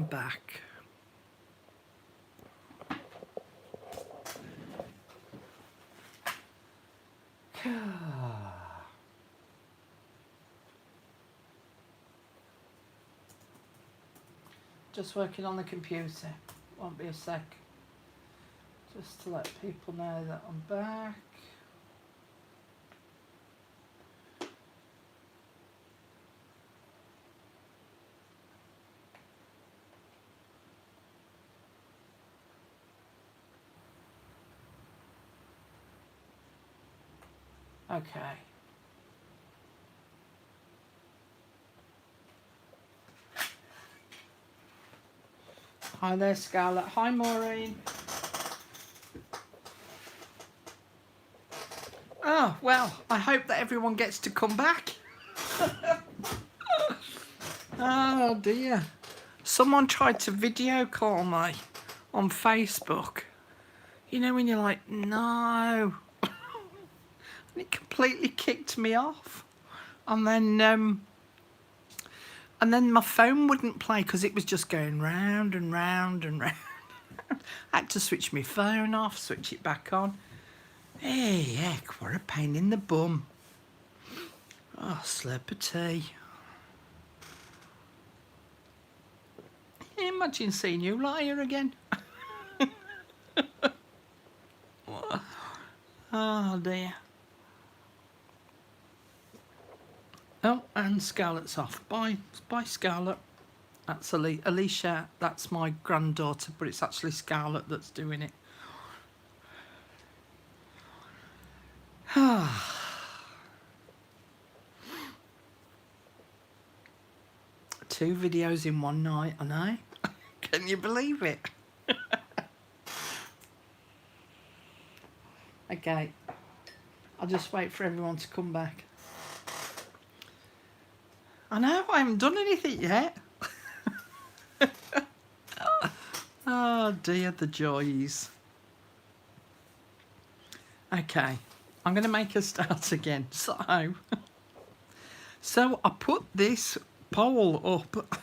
I'm back. Just working on the computer. Won't be a sec. Just to let people know that I'm back. Okay. Hi there, Scarlett. Hi, Maureen. Oh, well, I hope that everyone gets to come back. Oh, dear. Someone tried to video call me on Facebook. You know when you're like, no. And it completely kicked me off. And then my phone wouldn't play because it was just going round and round and round. I had to switch my phone off, switch it back on. Hey, heck, what a pain in the bum. Oh, slurp of tea. Imagine seeing you lie here again. Oh, dear. Oh, and Scarlett's off. Bye, Scarlett. That's Alicia. That's my granddaughter, but it's actually Scarlett that's doing it. Two videos in one night, I know. Can you believe it? Okay. I'll just wait for everyone to come back. I know, I haven't done anything yet. Oh dear, the joys. Okay, I'm going to make a start again. So I put this poll up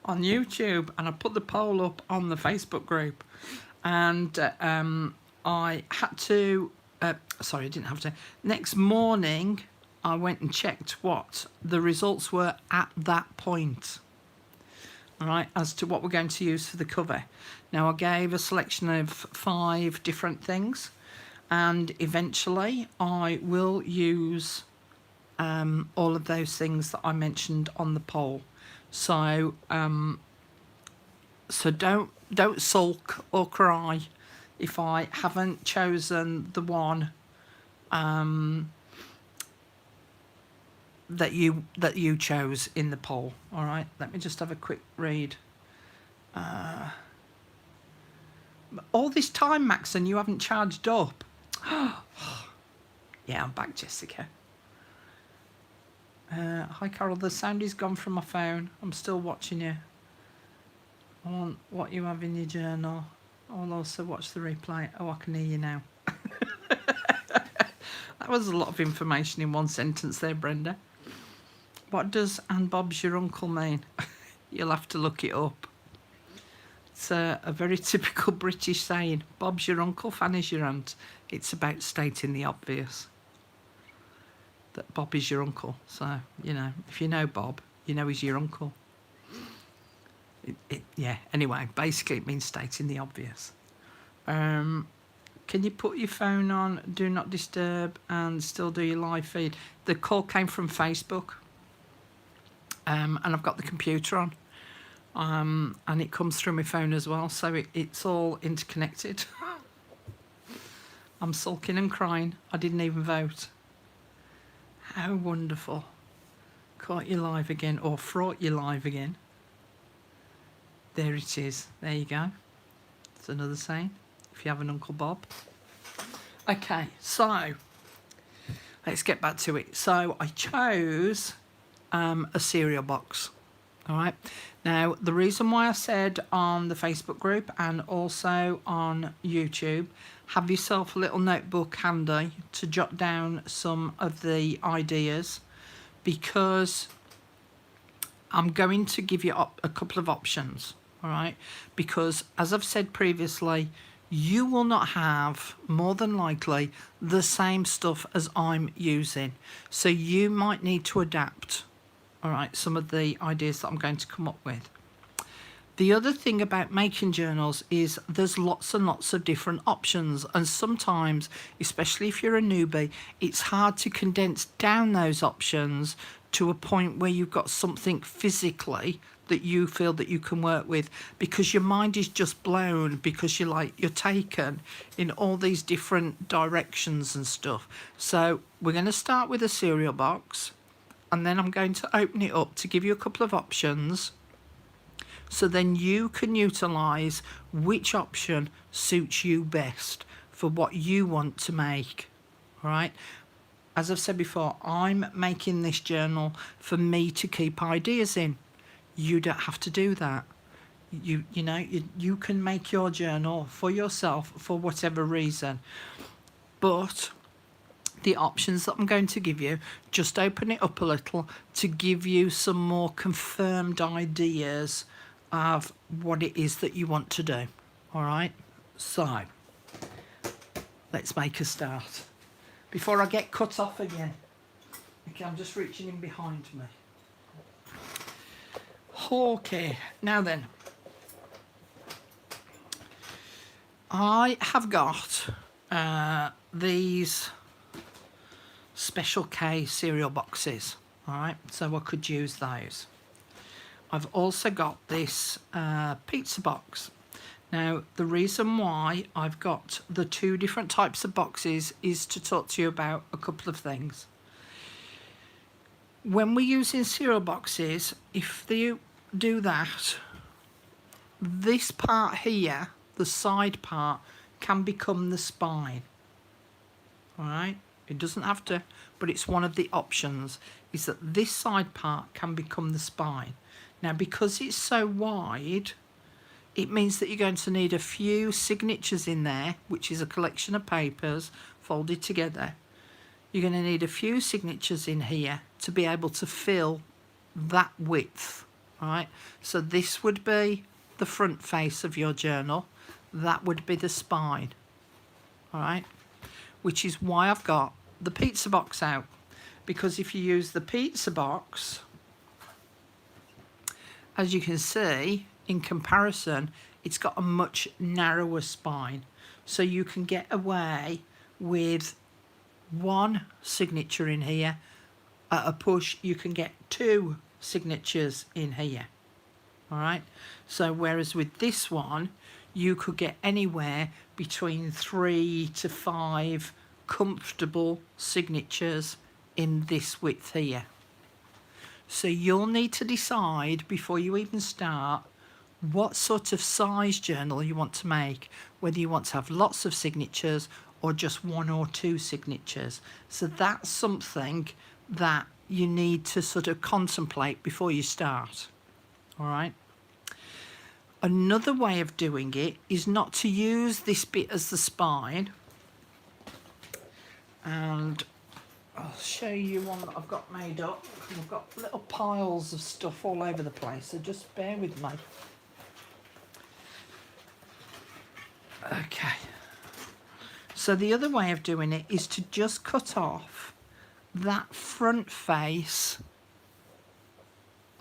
on YouTube and I put the poll up on the Facebook group, and I had to, sorry, I didn't have to. Next morning, I went and checked what the results were at that point. All right, as to what we're going to use for the cover. Now, I gave a selection of 5 different things, and eventually I will use all of those things that I mentioned on the poll. So, so don't sulk or cry if I haven't chosen the one that you chose in the poll. All right, let me just have a quick read. All this time, Max, and you haven't charged up. Yeah, I'm back, Jessica. Hi, Carol. The sound is gone from my phone. I'm still watching you. I want what you have in your journal. I'll also watch the replay. Oh, I can hear you now. That was a lot of information in one sentence there, Brenda. What does "and Bob's your uncle" mean? You'll have to look it up. It's a very typical British saying. Bob's your uncle, Fanny's your aunt. It's about stating the obvious. That Bob is your uncle. So, you know, if you know Bob, you know he's your uncle. Yeah, anyway, basically it means stating the obvious. Can you put your phone on Do Not Disturb and still do your live feed? The call came from Facebook. And I've got the computer on. And it comes through my phone as well, so it's all interconnected. I'm sulking and crying. I didn't even vote. How wonderful. Caught you live again, or fraught you live again. There it is. There you go. It's another saying, if you have an Uncle Bob. Okay, so let's get back to it. So I chose a cereal box. All right. Now, the reason why I said on the Facebook group and also on YouTube, have yourself a little notebook handy to jot down some of the ideas, because I'm going to give you a couple of options, all right? Because as I've said previously, you will not have, more than likely, the same stuff as I'm using. So you might need to adapt, all right, some of the ideas that I'm going to come up with. The other thing about making journals is there's lots and lots of different options, and sometimes, especially if you're a newbie, it's hard to condense down those options to a point where you've got something physically that you feel that you can work with, because your mind is just blown, because you're taken in all these different directions and stuff. So we're going to start with a cereal box, and then I'm going to open it up to give you a couple of options, so then you can utilise which option suits you best for what you want to make, all right? As I've said before, I'm making this journal for me to keep ideas in. You don't have to do that. You can make your journal for yourself for whatever reason. But the options that I'm going to give you, just open it up a little to give you some more confirmed ideas of what it is that you want to do. All right, so let's make a start before I get cut off again. Okay, I'm just reaching in behind me. Okay, now then, I have got these Special K cereal boxes, all right, so I could use those. I've also got this pizza box. Now, the reason why I've got the two different types of boxes is to talk to you about a couple of things. When we're using cereal boxes, if you do that, this part here, the side part, can become the spine. All right? It doesn't have to, but it's one of the options, is that this side part can become the spine. Now, because it's so wide, it means that you're going to need a few signatures in there, which is a collection of papers folded together. You're going to need a few signatures in here to be able to fill that width, right? So this would be the front face of your journal. That would be the spine, all right? Which is why I've got the pizza box out. Because if you use the pizza box, as you can see, in comparison, it's got a much narrower spine. So you can get away with one signature in here. At a push, you can get two signatures in here. All right? So whereas with this one, you could get anywhere between 3 to 5 comfortable signatures in this width here. So you'll need to decide before you even start what sort of size journal you want to make, whether you want to have lots of signatures or just 1 or 2 signatures. So that's something that you need to sort of contemplate before you start. All right. Another way of doing it is not to use this bit as the spine. And I'll show you one that I've got made up. I've got little piles of stuff all over the place, so just bear with me. Okay. So the other way of doing it is to just cut off that front face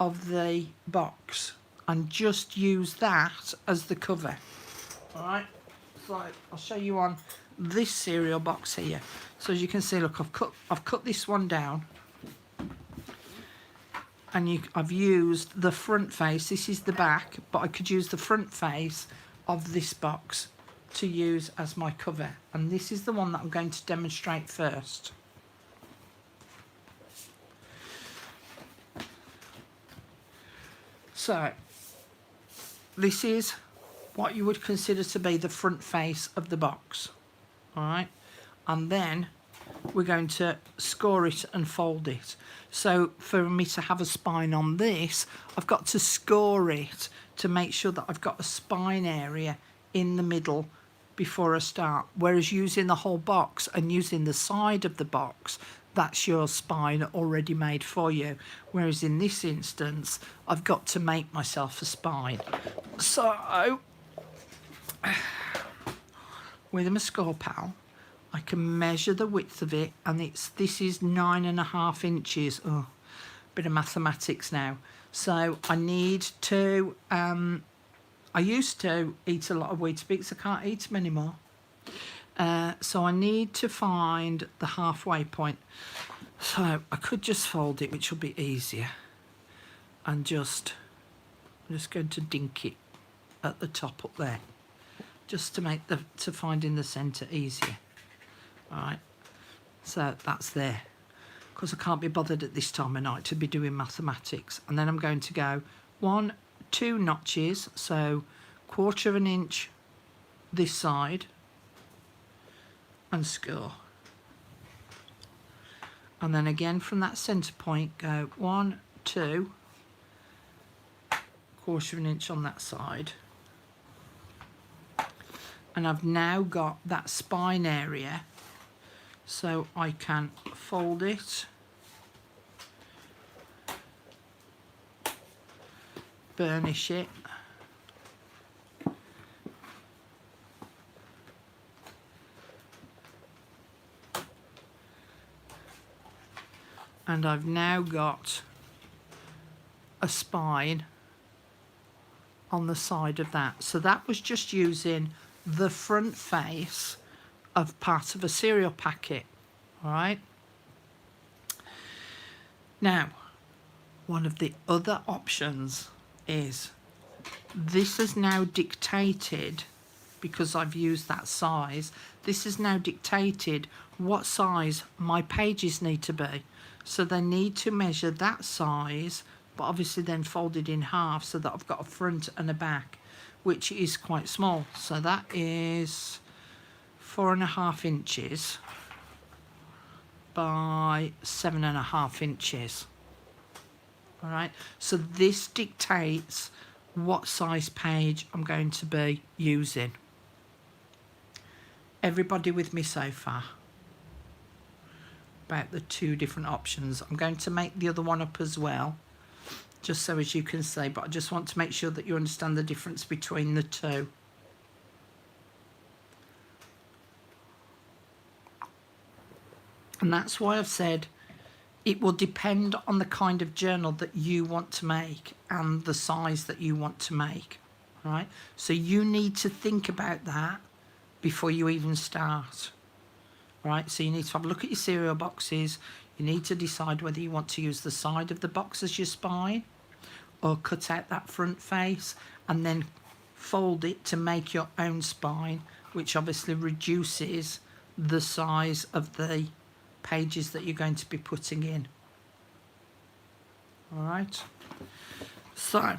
of the box and just use that as the cover. All right. So I'll show you on this cereal box here. So as you can see, look, I've cut this one down, and I've used the front face. This is the back, but I could use the front face of this box to use as my cover, and this is the one that I'm going to demonstrate first. So this is what you would consider to be the front face of the box, all right? And then we're going to score it and fold it. So for me to have a spine on this, I've got to score it to make sure that I've got a spine area in the middle before I start. Whereas using the whole box and using the side of the box, that's your spine already made for you. Whereas in this instance, I've got to make myself a spine. So with my score pal, I can measure the width of it, and this is 9.5 inches. Oh, bit of mathematics now. So I need to, I used to eat a lot of Weetabix. I can't eat them anymore. So I need to find the halfway point. So I could just fold it, which will be easier, and I'm just going to dink it at the top up there, just to make to find in the centre easier. All right, so that's there, because I can't be bothered at this time of night to be doing mathematics. And then I'm going to go 2 notches, so 1/4 of an inch this side, and score. And then again from that centre point, go 1, 2, 1/4 of an inch on that side. And I've now got that spine area, so I can fold it, burnish it, and I've now got a spine on the side of that. So that was just using the front face of part of a cereal packet. All right, now one of the other options is, this has now dictated, because I've used that size, this has now dictated what size my pages need to be. So they need to measure that size, but obviously then fold it in half so that I've got a front and a back, which is quite small. So that is 4.5 inches by 7.5 inches. All right, so this dictates what size page I'm going to be using. Everybody with me so far about the 2 different options? I'm going to make the other one up as well, just so as you can see, but I just want to make sure that you understand the difference between the 2. And that's why I've said it will depend on the kind of journal that you want to make and the size that you want to make, right? So you need to think about that before you even start, right? So you need to have a look at your cereal boxes. You need to decide whether you want to use the side of the box as your spine, or cut out that front face and then fold it to make your own spine, which obviously reduces the size of the pages that you're going to be putting in. All right, so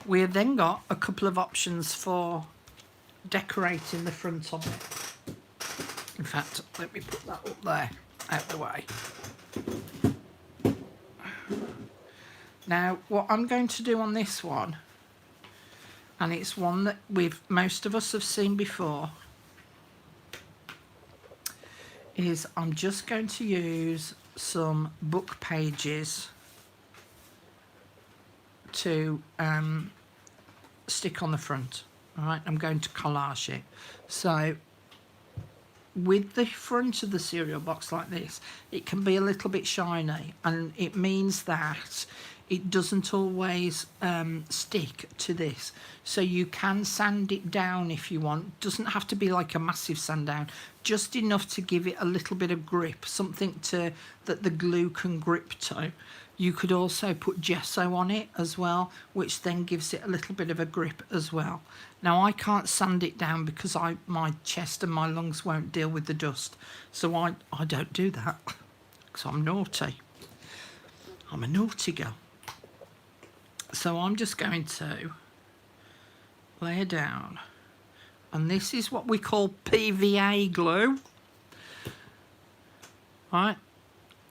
we have then got a couple of options for decorating the front of it. In fact, let me put that up there out the way. Now what I'm going to do on this one, and it's one that most of us have seen before, is I'm just going to use some book pages to stick on the front. All right, I'm going to collage it. So with the front of the cereal box like this, it can be a little bit shiny, and it means that it doesn't always stick to this. So you can sand it down if you want. Doesn't have to be like a massive sand down, just enough to give it a little bit of grip, something that the glue can grip to. You could also put gesso on it as well, which then gives it a little bit of a grip as well. Now I can't sand it down because my chest and my lungs won't deal with the dust, so I don't do that, because I'm naughty. I'm a naughty girl. So I'm just going to lay it down, and this is what we call PVA glue, right,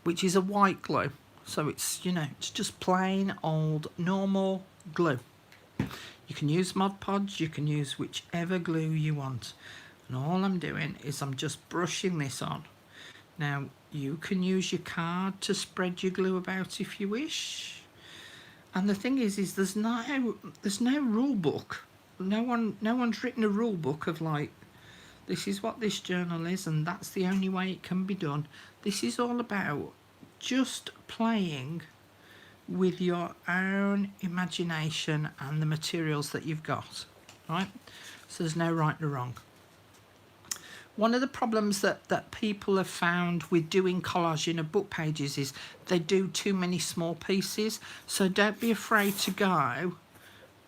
which is a white glue. So it's, you know, it's just plain old normal glue. You can use Mod Podge, you can use whichever glue you want. And all I'm doing is I'm just brushing this on. Now, You can use your card to spread your glue about if you wish. And the thing is there's no rule book. No one's written a rule book of like, this is what this journal is and that's the only way it can be done. This is all about just playing with your own imagination and the materials that you've got, right? So there's no right or wrong. One of the problems that people have found with doing collaging of book pages is they do too many small pieces. So don't be afraid to go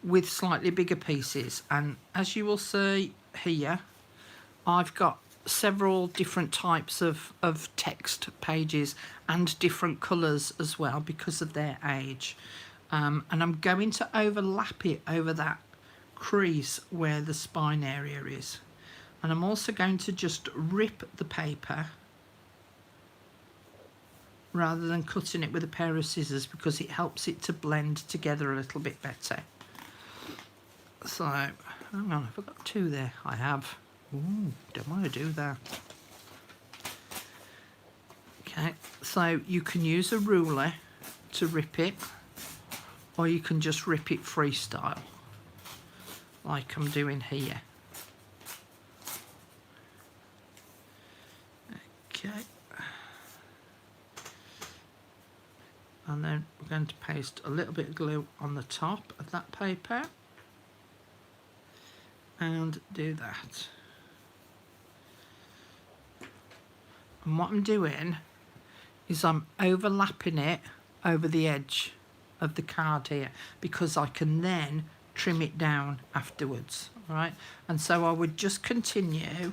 with slightly bigger pieces. And as you will see here, I've got several different types of text pages and different colours as well because of their age. And I'm going to overlap it over that crease where the spine area is. And I'm also going to just rip the paper rather than cutting it with a pair of scissors because it helps it to blend together a little bit better. So, hang on, have I got two there? I have. Ooh, don't want to do that. Okay, so you can use a ruler to rip it, or you can just rip it freestyle, like I'm doing here. Okay. And then we're going to paste a little bit of glue on the top of that paper and do that. And what I'm doing is I'm overlapping it over the edge of the card here because I can then trim it down afterwards, right? And so I would just continue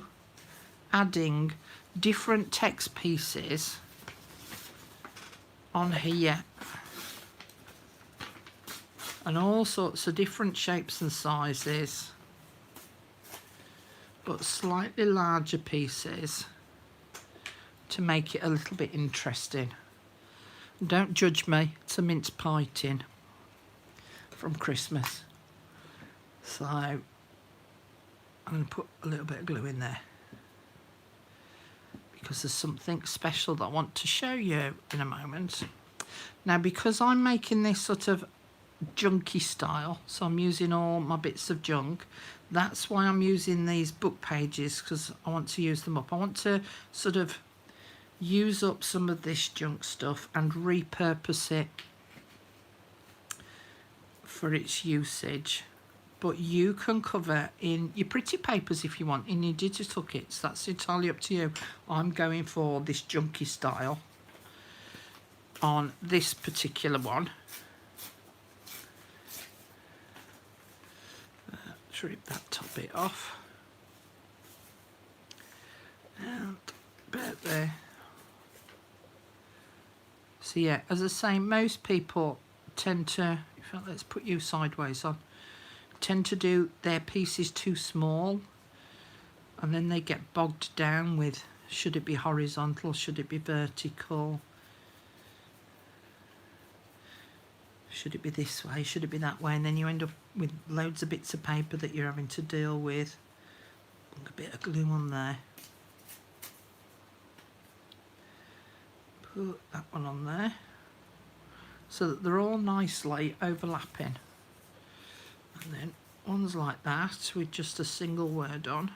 adding different text pieces on here and all sorts of different shapes and sizes, but slightly larger pieces to make it a little bit interesting. Don't judge me, it's a mince pie tin from Christmas. So I'm going to put a little bit of glue in there because there's something special that I want to show you in a moment. Now, because I'm making this sort of junky style, so I'm using all my bits of junk, that's why I'm using these book pages, because I want to use them up. I want to sort of use up some of this junk stuff and repurpose it for its usage. But you can cover in your pretty papers if you want, in your digital kits. That's entirely up to you. I'm going for this junky style on this particular one. Rip that top bit off. And about there. So yeah, as I say, most people tend to, in fact, let's put you sideways on, tend to do their pieces too small, and then they get bogged down with, should it be horizontal, should it be vertical, should it be this way, should it be that way, and then you end up with loads of bits of paper that you're having to deal with. A bit of glue on there. Put that one on there so that they're all nicely overlapping. And then ones like that with just a single word on,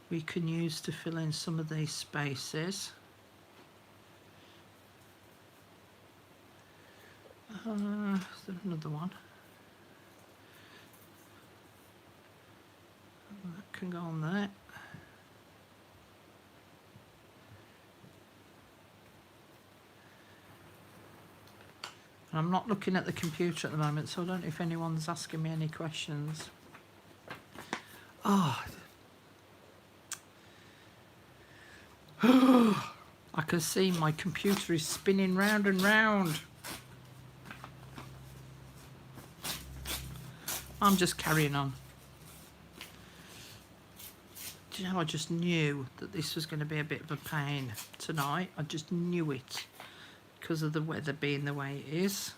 we can use to fill in some of these spaces. Is there another one? That can go on there. And I'm not looking at the computer at the moment, so I don't know if anyone's asking me any questions. Oh. I can see my computer is spinning round and round. I'm just carrying on. Do you know, I just knew that this was going to be a bit of a pain tonight. I just knew it because of the weather being the way it is.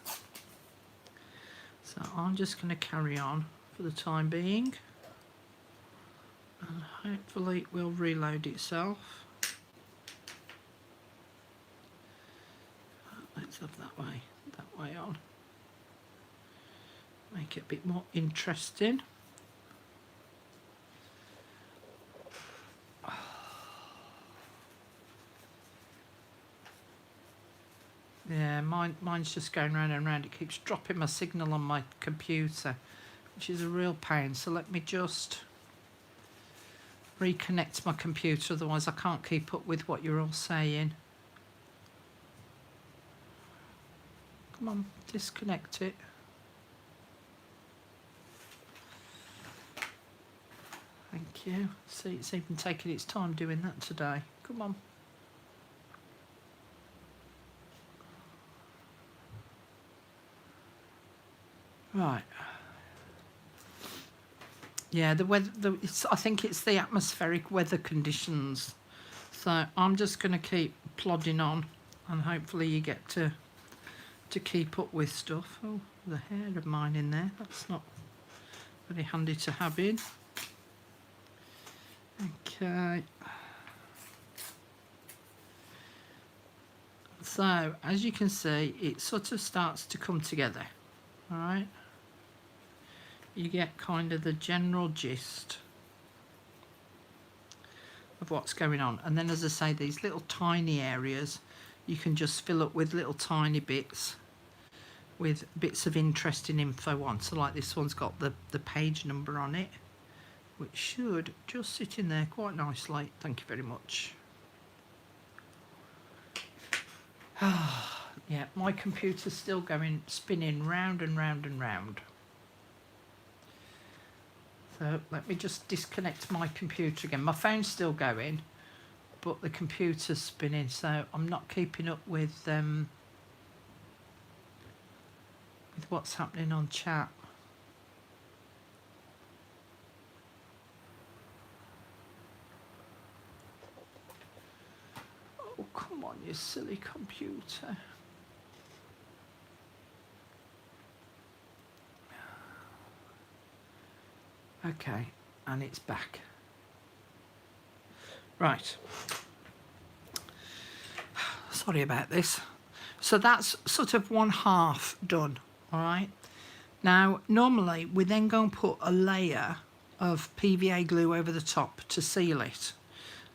So I'm just going to carry on for the time being. And hopefully it will reload itself. have that way on. Make it a bit more interesting. Yeah, mine's just going round and round. It keeps dropping my signal on my computer, which is a real pain. So let me just reconnect my computer, otherwise I can't keep up with what you're all saying. Come on, disconnect it. Thank you. See, it's even taking its time doing that today. Come on. Right. Yeah, the weather. I think it's the atmospheric weather conditions. So I'm just going to keep plodding on, and hopefully you get to keep up with stuff. Oh, the hair of mine in there. That's not very handy to have in. Okay. So as you can see, it sort of starts to come together. All right. You get kind of the general gist of what's going on, and then, as I say, these little tiny areas you can just fill up with little tiny bits with bits of interesting info on. So like this one's got the page number on it, which should just sit in there quite nicely. Thank you very much. Yeah, my computer's still spinning round and round and round. So let me just disconnect my computer again. My phone's still going, but the computer's spinning, so I'm not keeping up with what's happening on chat. Oh, come on, you silly computer. Okay, and it's back. Right. Sorry about this. So that's sort of one half done, all right? Now, normally we then go and put a layer of PVA glue over the top to seal it.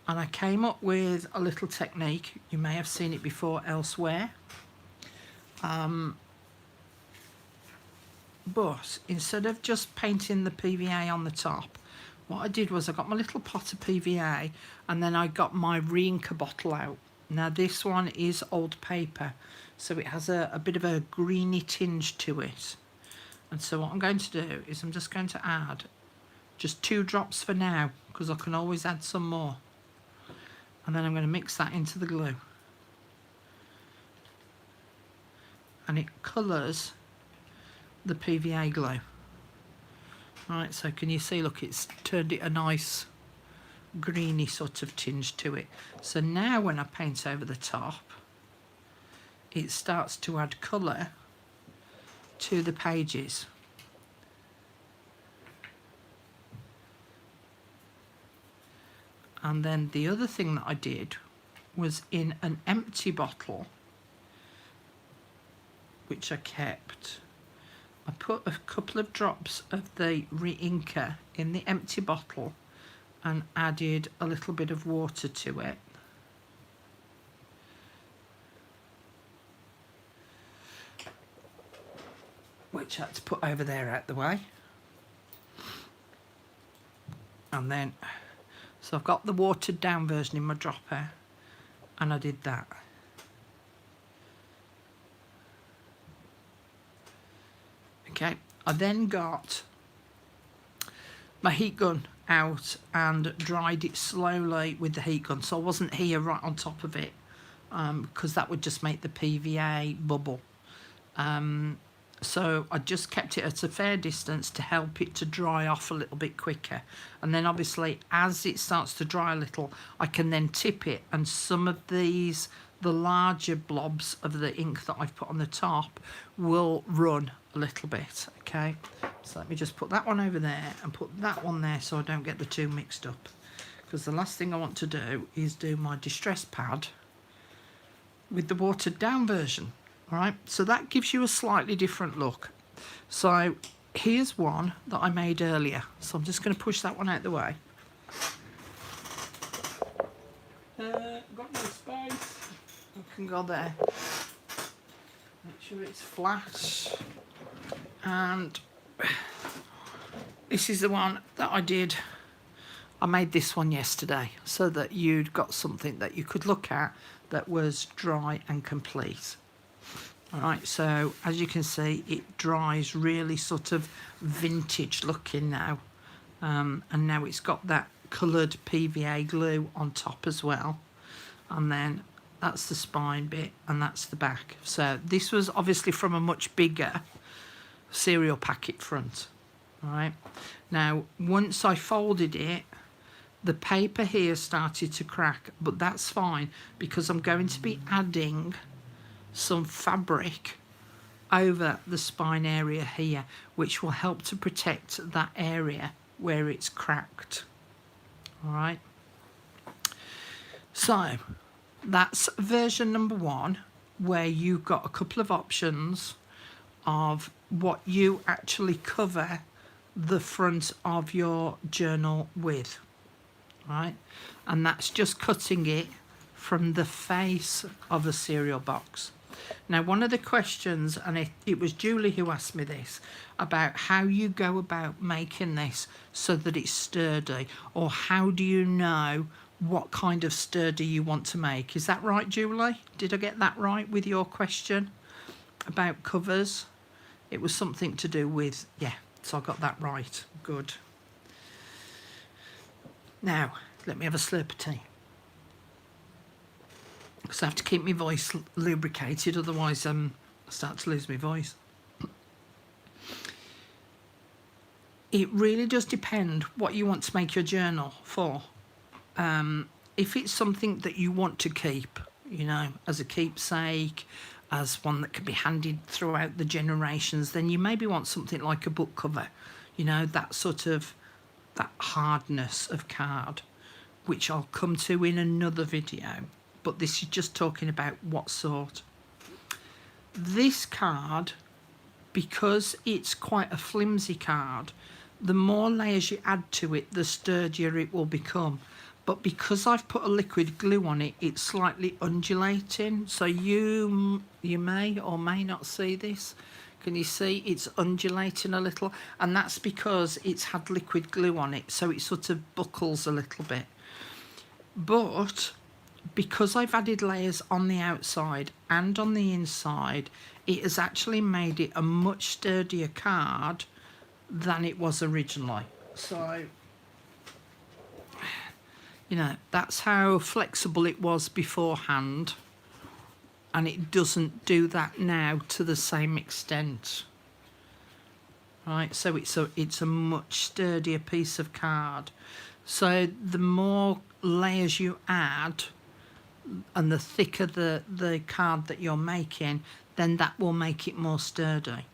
And I came up with a little technique. You may have seen it before elsewhere. But instead of just painting the PVA on the top, what I did was I got my little pot of PVA, and then I got my re-inker bottle out. Now this one is old paper, so it has a bit of a greeny tinge to it. And so what I'm going to do is I'm just going to add just 2 drops for now, because I can always add some more. And then I'm going to mix that into the glue. And it colours the PVA glue. Right, so can you see, look, it's turned it a nice greeny sort of tinge to it. So now when I paint over the top, it starts to add colour to the pages. And then the other thing that I did was, in an empty bottle, which I kept, I put a couple of drops of the re-inker in the empty bottle and added a little bit of water to it. Which I had to put over there out the way. And then, so I've got the watered down version in my dropper, and I did that. Okay, I then got my heat gun out and dried it slowly with the heat gun, so I wasn't here right on top of it, because that would just make the PVA bubble. So I just kept it at a fair distance to help it to dry off a little bit quicker. And then obviously as it starts to dry a little, I can then tip it, and some of these, the larger blobs of the ink that I've put on the top, will run a little bit. Okay, so let me just put that one over there and put that one there so I don't get the two mixed up, because the last thing I want to do is do my distress pad with the watered down version. All right, so that gives you a slightly different look. So here's one that I made earlier. So I'm just going to push that one out the way. Got no space. I can go there. Make sure it's flat. And this is the one that I did. I made this one yesterday so that you'd got something that you could look at that was dry and complete. All right, so as you can see, it dries really sort of vintage looking now. And now it's got that coloured PVA glue on top as well. And then that's the spine bit and that's the back. So this was obviously from a much bigger cereal packet front. All right, now once I folded it, the paper here started to crack, but that's fine because I'm going to be adding some fabric over the spine area here, which will help to protect that area where it's cracked. All right, so that's version number 1, where you've got a couple of options of what you actually cover the front of your journal with. Right, and that's just cutting it from the face of a cereal box. Now, one of the questions, and it was Julie who asked me this, about how you go about making this so that it's sturdy, or how do you know what kind of sturdy you want to make. Is that right, Julie? Did I get that right with your question about covers? It was something to do with, yeah, so I got that right. Good. Now, let me have a slurp of tea. Because I have to keep my voice lubricated, otherwise I start to lose my voice. It really does depend what you want to make your journal for. If it's something that you want to keep, you know, as a keepsake, as one that can be handed throughout the generations, then you maybe want something like a book cover, you know, that sort of, that hardness of card, which I'll come to in another video, but this is just talking about what sort. This card, because it's quite a flimsy card, the more layers you add to it, the sturdier it will become. But because I've put a liquid glue on it, it's slightly undulating, so you may or may not see this. Can you see it's undulating a little? And that's because it's had liquid glue on it, so it sort of buckles a little bit. But because I've added layers on the outside and on the inside, it has actually made it a much sturdier card than it was originally. So, you know, that's how flexible it was beforehand, and it doesn't do that now to the same extent. Right, so it's a much sturdier piece of card. So the more layers you add and the thicker the card that you're making, then that will make it more sturdy.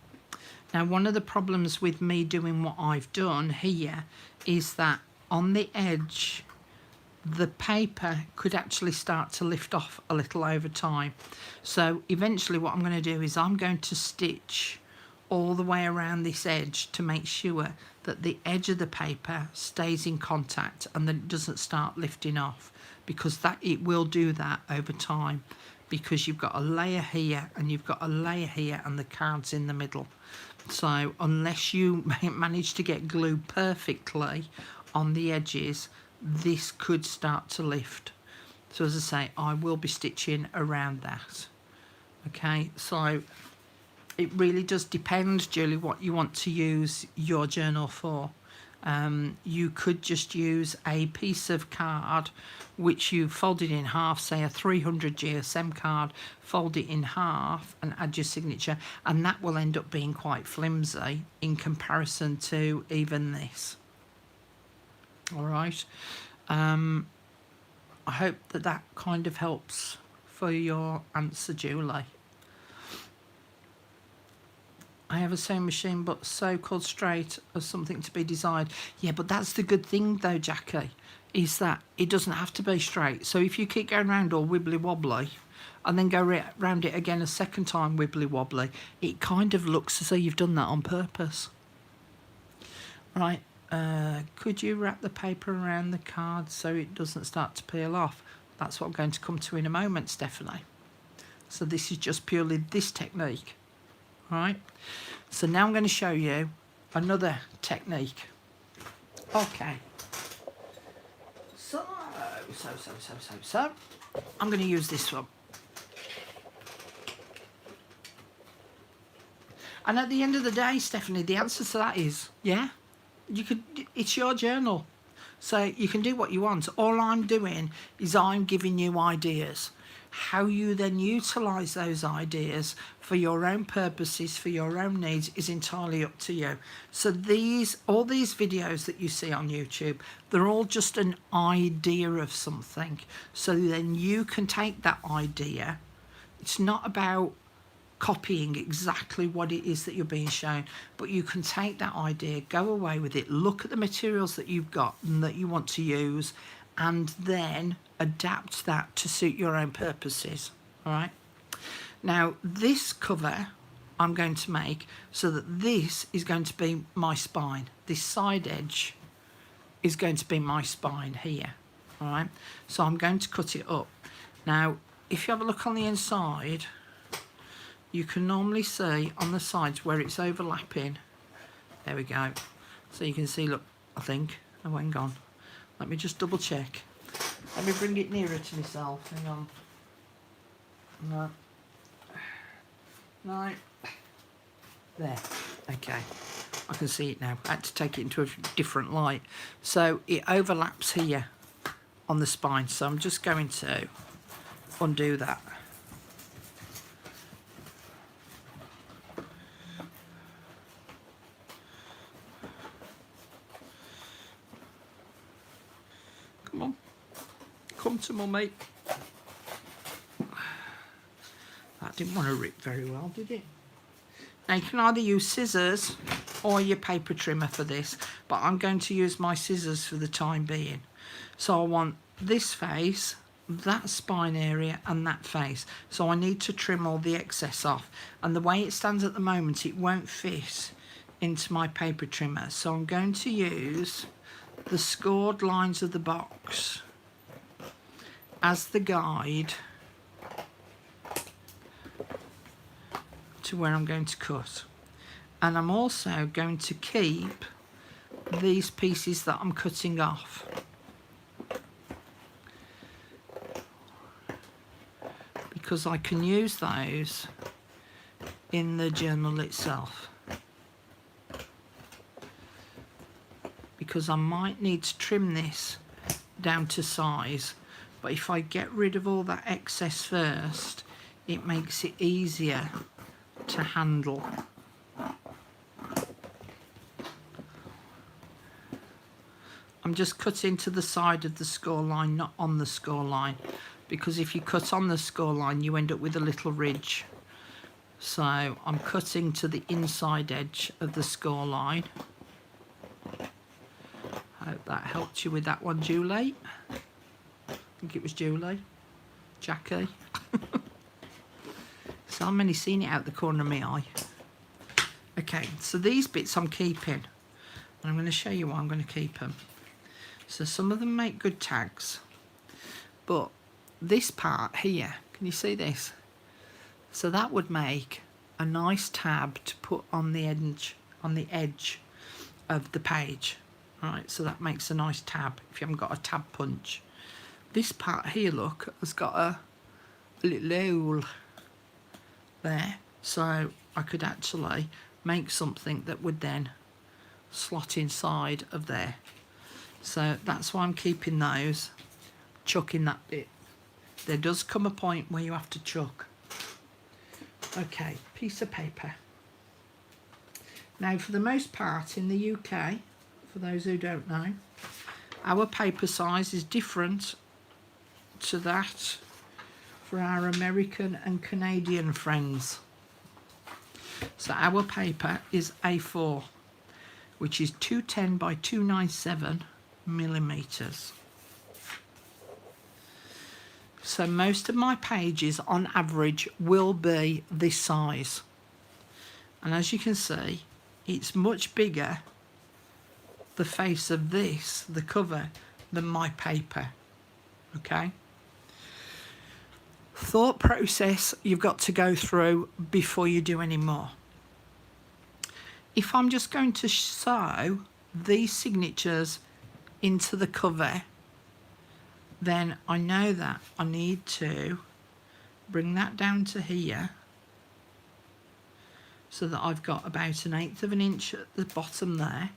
Now, one of the problems with me doing what I've done here is that on the edge, the paper could actually start to lift off a little over time. So eventually what I'm going to do is I'm going to stitch all the way around this edge to make sure that the edge of the paper stays in contact and that it doesn't start lifting off, because that it will do that over time, because you've got a layer here and you've got a layer here and the card's in the middle. So unless you manage to get glue perfectly on the edges, this could start to lift. So as I say, I will be stitching around that. Okay, so it really does depend, Julie, what you want to use your journal for. You could just use a piece of card which you folded in half, say a 300 GSM card, fold it in half and add your signature, and that will end up being quite flimsy in comparison to even this. All right, I hope that that kind of helps for your answer, Julie. I have a sewing machine, but so-called straight as something to be desired. Yeah, but that's the good thing though, Jackie, is that it doesn't have to be straight. So if you keep going around all wibbly wobbly, and then go round it again a second time, wibbly wobbly, it kind of looks as though you've done that on purpose. Right, could you wrap the paper around the card so it doesn't start to peel off? That's what I'm going to come to in a moment, Stephanie. So this is just purely this technique. Right, so now I'm going to show you another technique. Okay, so I'm going to use this one. And at the end of the day, Stephanie, the answer to that is, yeah, you could, it's your journal. So you can do what you want. All I'm doing is I'm giving you ideas. How you then utilise those ideas for your own purposes, for your own needs, is entirely up to you. So all these videos that you see on YouTube, they're all just an idea of something. So then you can take that idea. It's not about copying exactly what it is that you're being shown, but you can take that idea, go away with it, look at the materials that you've got and that you want to use, and then adapt that to suit your own purposes. All right, now this cover I'm going to make so that this is going to be my spine. This side edge is going to be my spine here. All right, so I'm going to cut it up. Now if you have a look on the inside, you can normally see on the sides where it's overlapping. There we go. So you can see, look, I think I went gone. Let me just double check. Let me bring it nearer to myself. Hang on. No. No. There. Okay. I can see it now. I had to take it into a different light. So it overlaps here on the spine. So I'm just going to undo that. Come on, come to mummy. That didn't want to rip very well, did it? Now you can either use scissors or your paper trimmer for this, but I'm going to use my scissors for the time being. So I want this face, that spine area and that face. So I need to trim all the excess off. And the way it stands at the moment, it won't fit into my paper trimmer. So I'm going to use the scored lines of the box as the guide to where I'm going to cut. And I'm also going to keep these pieces that I'm cutting off. Because I can use those in the journal itself. Because I might need to trim this down to size, but if I get rid of all that excess first, it makes it easier to handle. I'm just cutting to the side of the score line, not on the score line, because if you cut on the score line you end up with a little ridge. So I'm cutting to the inside edge of the score line. Hope that helped you with that one, Julie. I think it was Julie. Jackie. So I'm only seeing it out the corner of my eye. Okay, so these bits I'm keeping. And I'm going to show you why I'm going to keep them. So some of them make good tags. But this part here, can you see this? So that would make a nice tab to put on the edge of the page. Right, so that makes a nice tab if you haven't got a tab punch. This part here, look, has got a little hole there. So I could actually make something that would then slot inside of there. So that's why I'm keeping those, chucking that bit. There does come a point where you have to chuck. Okay, piece of paper. Now for the most part in the UK, for those who don't know, our paper size is different to that for our American and Canadian friends. So our paper is A4, which is 210 by 297 millimeters. So most of my pages on average will be this size. And as you can see, it's much bigger, the face of this, the cover, than my paper. Okay? Thought process you've got to go through before you do any more. If I'm just going to sew these signatures into the cover, then I know that I need to bring that down to here, so that I've got about 1/8 of an inch at the bottom there,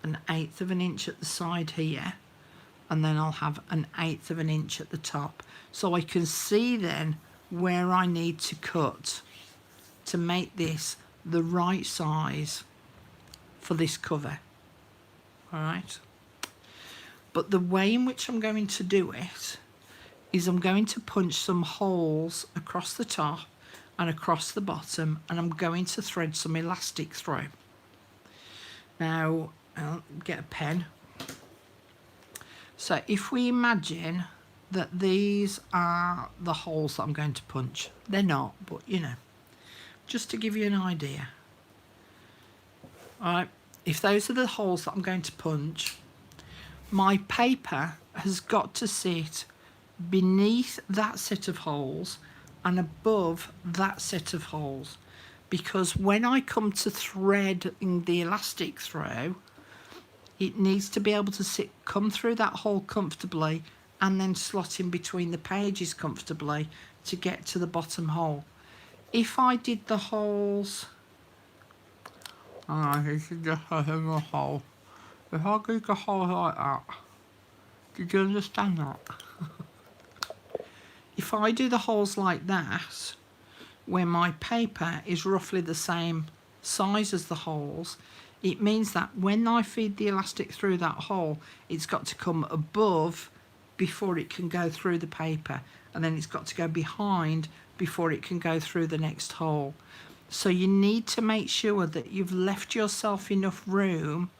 1/8 of an inch at the side here, and then I'll have 1/8 of an inch at the top, so I can see then where I need to cut to make this the right size for this cover. All right, but the way in which I'm going to do it is I'm going to punch some holes across the top and across the bottom, and I'm going to thread some elastic through. Now I'll get a pen. So if we imagine that these are the holes that I'm going to punch, they're not, but you know, just to give you an idea. All right, if those are the holes that I'm going to punch, my paper has got to sit beneath that set of holes and above that set of holes, because when I come to thread in the elastic through, it needs to be able to come through that hole comfortably and then slot in between the pages comfortably to get to the bottom hole. If I did the holes, this is just a little hole. If I did a hole like that, did you understand that? If I do the holes like that, where my paper is roughly the same size as the holes, it means that when I feed the elastic through that hole, it's got to come above before it can go through the paper, and then it's got to go behind before it can go through the next hole. So you need to make sure that you've left yourself enough room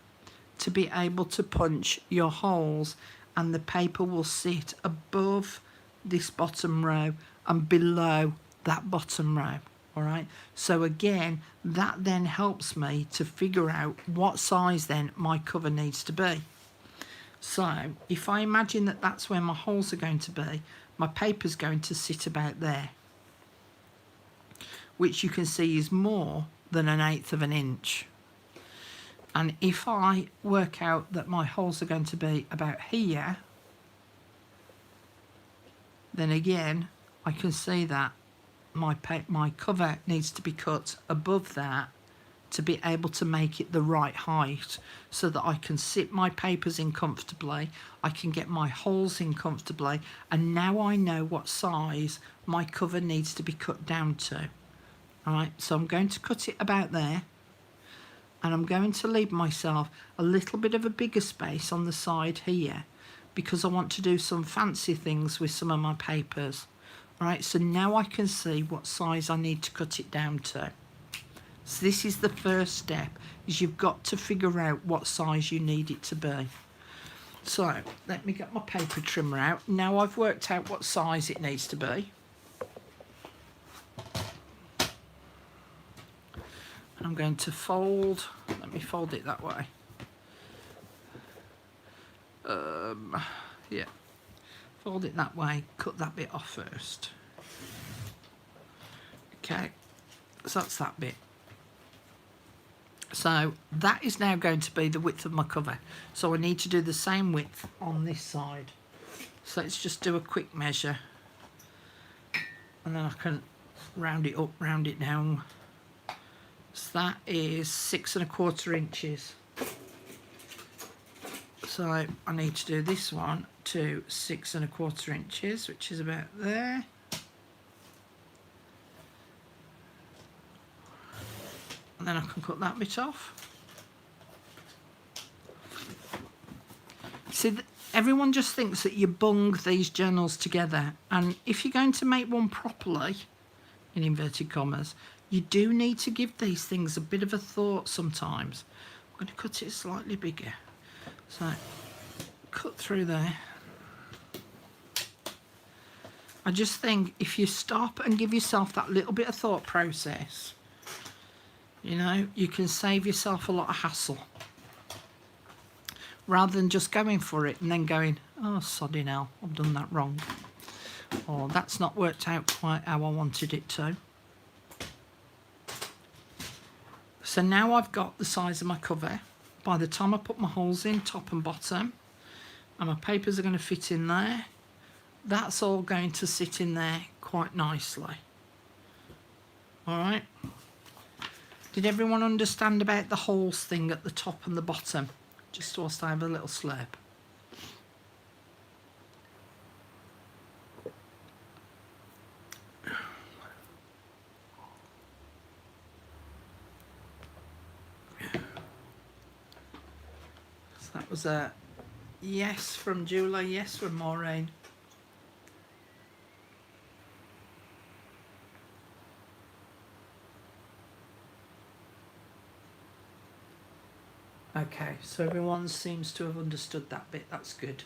to be able to punch your holes, and the paper will sit above this bottom row and below that bottom row. All right, so again, that then helps me to figure out what size then my cover needs to be. So if I imagine that that's where my holes are going to be, my paper's going to sit about there, which you can see is more than 1/8 of an inch. And if I work out that my holes are going to be about here, then again I can see that my cover needs to be cut above that to be able to make it the right height, so that I can sit my papers in comfortably, I can get my holes in comfortably, and now I know what size my cover needs to be cut down to. All right, so I'm going to cut it about there, and I'm going to leave myself a little bit of a bigger space on the side here, because I want to do some fancy things with some of my papers. All right, so now I can see what size I need to cut it down to. So this is the first step, is you've got to figure out what size you need it to be. So let me get my paper trimmer out. Now I've worked out what size it needs to be. And I'm going to fold, let me fold it that way. Yeah, fold it that way, cut that bit off first. Okay, so that's that bit. So that is now going to be the width of my cover. So I need to do the same width on this side. So let's just do a quick measure, and then I can round it up, round it down. So that is 6 1/4 inches. So I need to do this one to 6 1/4 inches, which is about there. And then I can cut that bit off. See, everyone just thinks that you bung these journals together, and if you're going to make one properly, in inverted commas, you do need to give these things a bit of a thought sometimes. I'm going to cut it slightly bigger. So, cut through there. I just think if you stop and give yourself that little bit of thought process, you know, you can save yourself a lot of hassle. Rather than just going for it and then going, oh, soddy hell, I've done that wrong. Or that's not worked out quite how I wanted it to. So now I've got the size of my cover. By the time I put my holes in, top and bottom, and my papers are going to fit in there, that's all going to sit in there quite nicely. All right. Did everyone understand about the holes thing at the top and the bottom? Just whilst I have a little slurp. So that was a yes from Julie, yes from Maureen. Okay, so everyone seems to have understood that bit. That's good.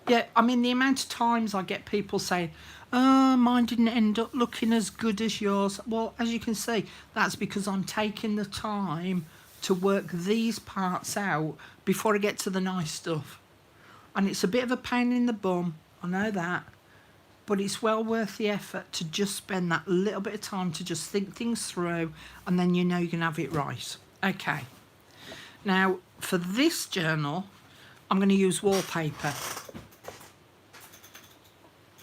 Yeah, I mean, the amount of times I get people saying, oh, mine didn't end up looking as good as yours. Well, as you can see, that's because I'm taking the time to work these parts out before I get to the nice stuff. And it's a bit of a pain in the bum, I know that. But it's well worth the effort to just spend that little bit of time to just think things through, and then you know you can have it right. Okay. Now, for this journal, I'm going to use wallpaper.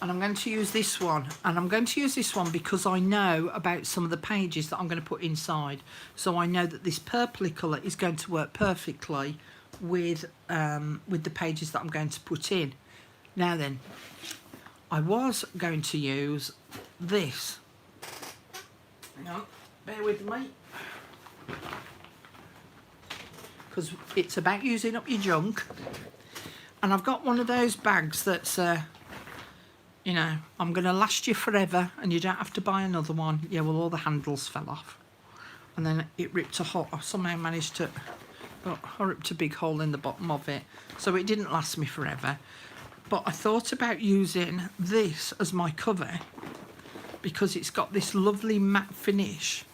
And I'm going to use this one. And I'm going to use this one because I know about some of the pages that I'm going to put inside. So I know that this purpley colour is going to work perfectly with the pages that I'm going to put in. Now then, I was going to use this. Hang on, bear with me. Because it's about using up your junk. And I've got one of those bags that's, you know, I'm going to last you forever and you don't have to buy another one. Yeah, well, all the handles fell off. And then it ripped a hole. I somehow managed to, I ripped a big hole in the bottom of it. So it didn't last me forever. But I thought about using this as my cover because it's got this lovely matte finish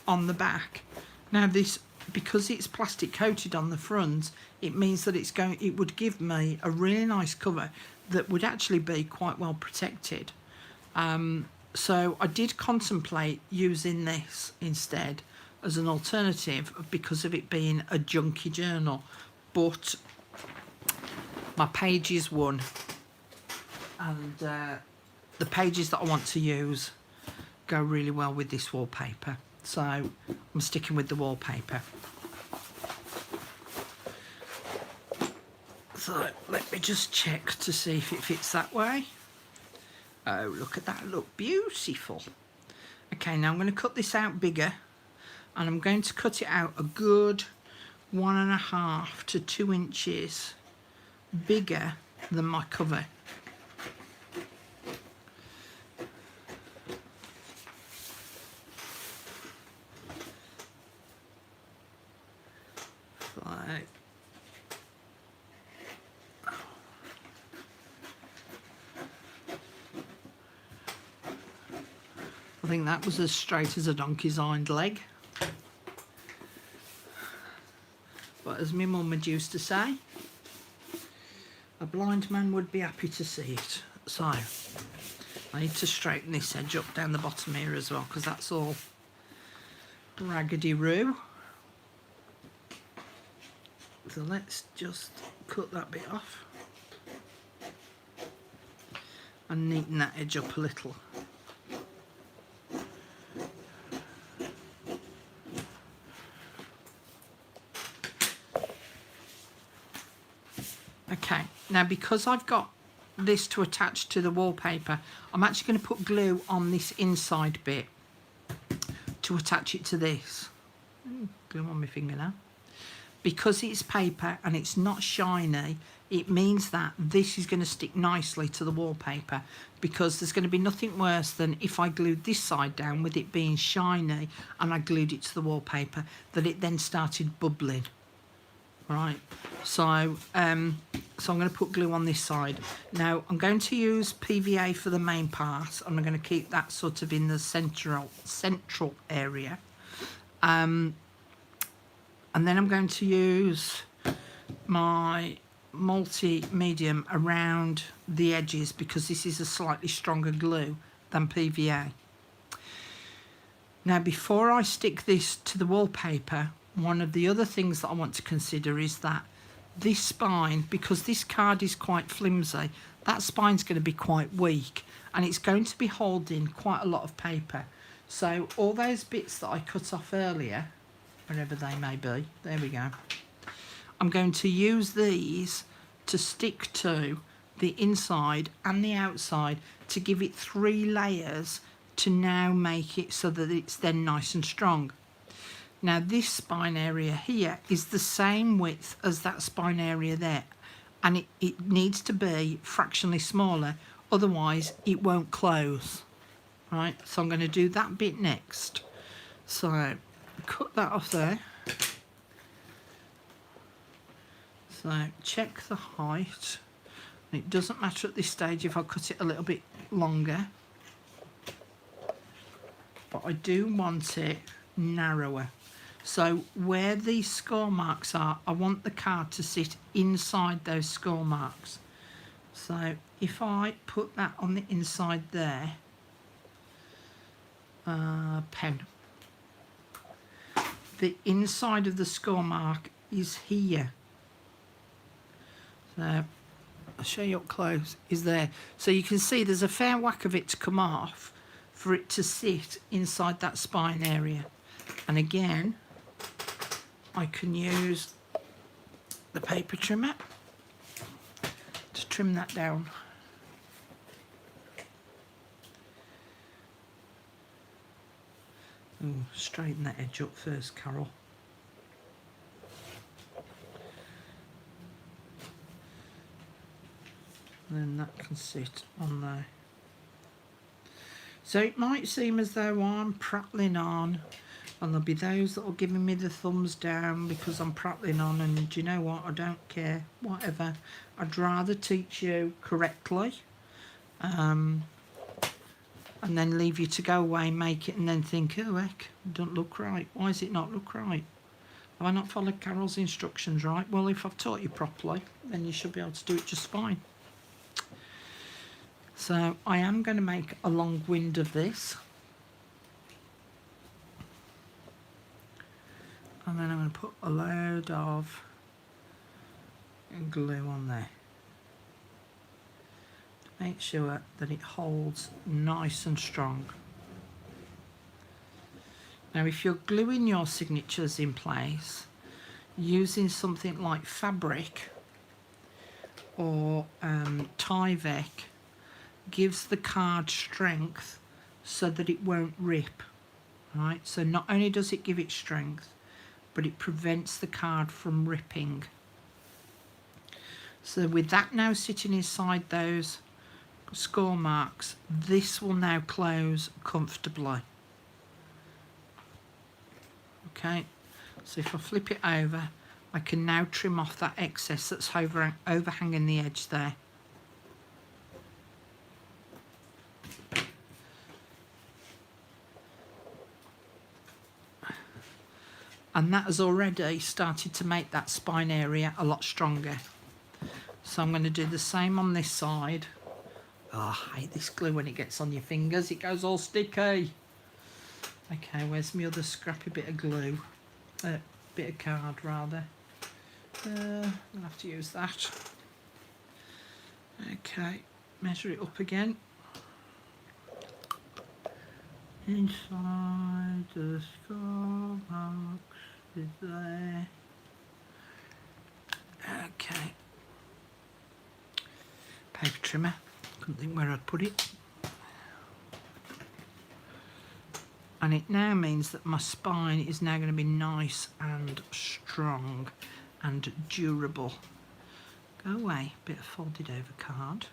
on the back. Now this, because it's plastic coated on the front, it means that it would give me a really nice cover that would actually be quite well protected. So I did contemplate using this instead as an alternative because of it being a junky journal. But my pages won, and the pages that I want to use go really well with this wallpaper, so I'm sticking with the wallpaper. So let me just check to see if it fits that way. Oh, look at that, look beautiful. Okay, now I'm going to cut this out bigger, and I'm going to cut it out a good 1.5 to 2 inches bigger than my cover. Like, I think that was as straight as a donkey's hind leg. But as my mum had used to say, a blind man would be happy to see it. So I need to straighten this edge up down the bottom here as well, because that's all raggedy-roo. So let's just cut that bit off and neaten that edge up a little. Okay, now because I've got this to attach to the wallpaper, I'm actually going to put glue on this inside bit to attach it to this. Glue on my finger now. Because it's paper and it's not shiny, it means that this is going to stick nicely to the wallpaper, because there's going to be nothing worse than if I glued this side down with it being shiny and I glued it to the wallpaper, that it then started bubbling. right? So so I'm going to put glue on this side. Now I'm going to use PVA for the main part. I'm going to keep that sort of in the central area, and then I'm going to use my multi-medium around the edges because this is a slightly stronger glue than PVA. Now before I stick this to the wallpaper, one of the other things that I want to consider is that this spine, because this card is quite flimsy, that spine's going to be quite weak and it's going to be holding quite a lot of paper. So all those bits that I cut off earlier, wherever they may be, there we go, I'm going to use these to stick to the inside and the outside to give it 3 layers to now make it so that it's then nice and strong. Now this spine area here is the same width as that spine area there, and it needs to be fractionally smaller, otherwise it won't close. Right, so I'm going to do that bit next. So cut that off there. So check the height. It doesn't matter at this stage if I cut it a little bit longer, but I do want it narrower. So where these score marks are, I want the card to sit inside those score marks. So if I put that on the inside there, pen, the inside of the score mark is here. So I'll show you up close, is there. So you can see there's a fair whack of it to come off for it to sit inside that spine area. And again, I can use the paper trimmer to trim that down. Ooh, straighten that edge up first, Carol. And then that can sit on there. So it might seem as though I'm prattling on, and there'll be those that are giving me the thumbs down because I'm prattling on, and do you know what, I don't care, whatever. I'd rather teach you correctly and then leave you to go away, make it, and then think, oh heck, it don't look right. Why does it not look right? Have I not followed Carol's instructions right? Well, if I've taught you properly, then you should be able to do it just fine. So I am going to make a long wind of this. And then I'm going to put a load of glue on there. Make sure that it holds nice and strong. Now if you're gluing your signatures in place using something like fabric or Tyvek, gives the card strength so that it won't rip. Right, so not only does it give it strength, but it prevents the card from ripping. So with that now sitting inside those score marks, this will now close comfortably. Okay, so if I flip it over, I can now trim off that excess that's overhanging the edge there. And that has already started to make that spine area a lot stronger. So I'm going to do the same on this side. Oh, I hate this glue when it gets on your fingers, it goes all sticky. Okay, where's my other scrappy bit of glue? Bit of card rather. I'll have to use that. Okay, measure it up again. Inside the score marks is there. Okay. Paper trimmer. Couldn't think where I'd put it. And it now means that my spine is now going to be nice and strong and durable. Go away, bit of folded over card.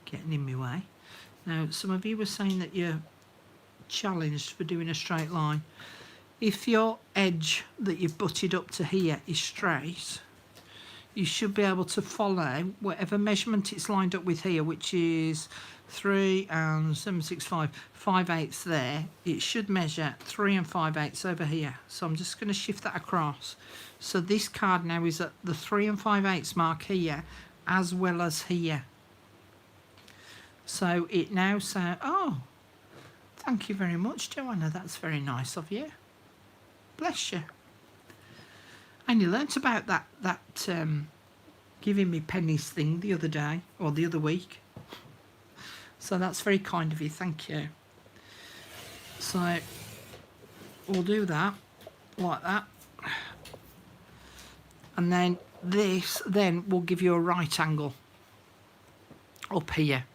Getting in my way. Now, some of you were saying that you're challenged for doing a straight line. if your edge that you've butted up to here is straight, you should be able to follow whatever measurement it's lined up with here, which is 3 and 765, 5/8 there. It should measure 3 and 5/8 over here. So I'm just going to shift that across. So this card now is at the 3 and 5/8 mark here, as well as here. So it now says, oh, thank you very much, Joanna. That's very nice of you. Bless you. And you learnt about that giving me pennies thing the other day, or the other week. So that's very kind of you, thank you. So we'll do that, like that. And then this then will give you a right angle up here.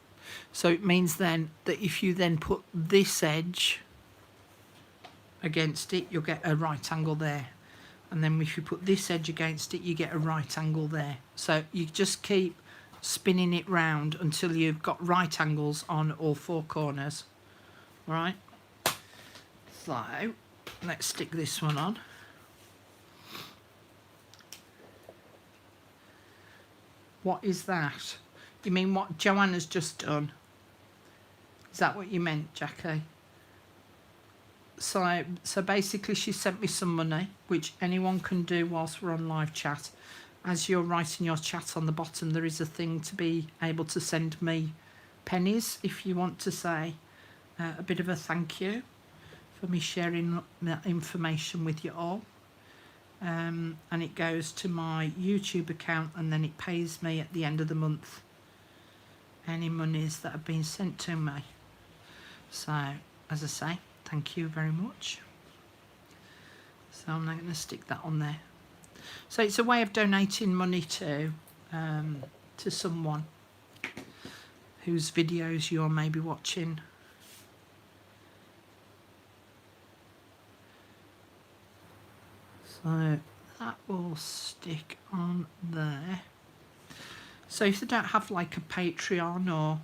So it means then that if you then put this edge against it, you'll get a right angle there. And then if you put this edge against it, you get a right angle there. So you just keep spinning it round until you've got right angles on all 4 corners. All right? So let's stick this one on. What is that? You mean what Joanna's just done? Is that what you meant, Jackie? So basically she sent me some money, which anyone can do whilst we're on live chat. As you're writing your chat on the bottom, there is a thing to be able to send me pennies if you want to say a bit of a thank you for me sharing that information with you all. And it goes to my YouTube account, and then it pays me at the end of the month any monies that have been sent to me. So, as I say, thank you very much. So I'm now going to stick that on there. So it's a way of donating money to someone whose videos you're maybe watching. So that will stick on there. So if they don't have like a Patreon, or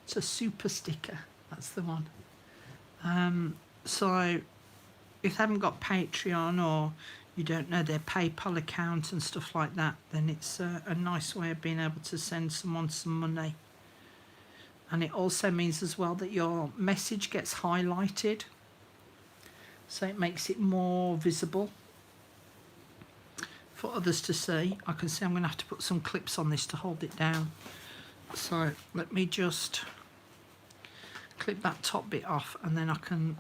it's a super sticker, that's the one. So if they haven't got Patreon, or you don't know their PayPal account and stuff like that, then it's a nice way of being able to send someone some money. And it also means as well that your message gets highlighted, so it makes it more visible for others to see. I can see I'm going to have to put some clips on this to hold it down. So let me just clip that top bit off, and then I can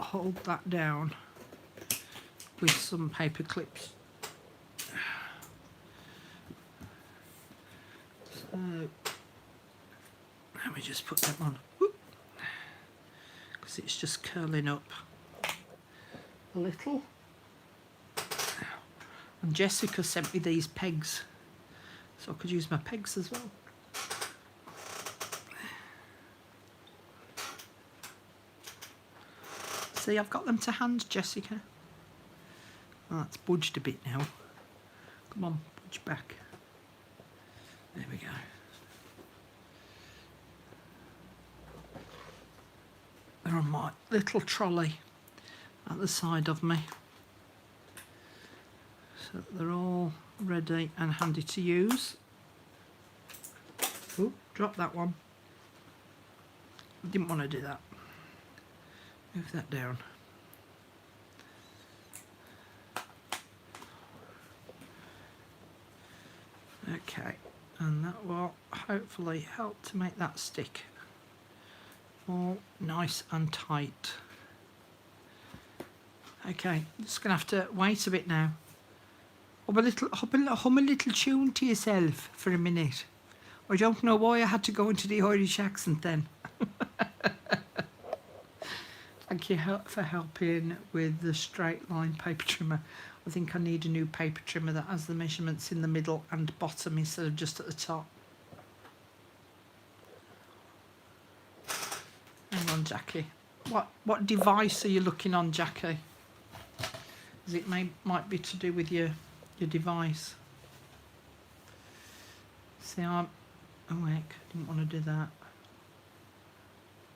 hold that down with some paper clips. So let me just put them on, because it's just curling up a little. And Jessica sent me these pegs, so I could use my pegs as well. See, I've got them to hand, Jessica. Oh, that's budged a bit now. Come on, budge back. There we go. They're on my little trolley at the side of me. So they're all ready and handy to use. Oh, drop that one. Didn't want to do that. Move that down. Okay, and that will hopefully help to make that stick all nice and tight. Okay, just gonna have to wait a bit now. Hum a little tune to yourself for a minute. I don't know why I had to go into the Irish accent then. Thank you for helping with the straight line paper trimmer. I think I need a new paper trimmer that has the measurements in the middle and bottom instead of just at the top. Hang on, Jackie. What device are you looking on, Jackie? Because it might be to do with your device. See, oh heck, didn't want to do that.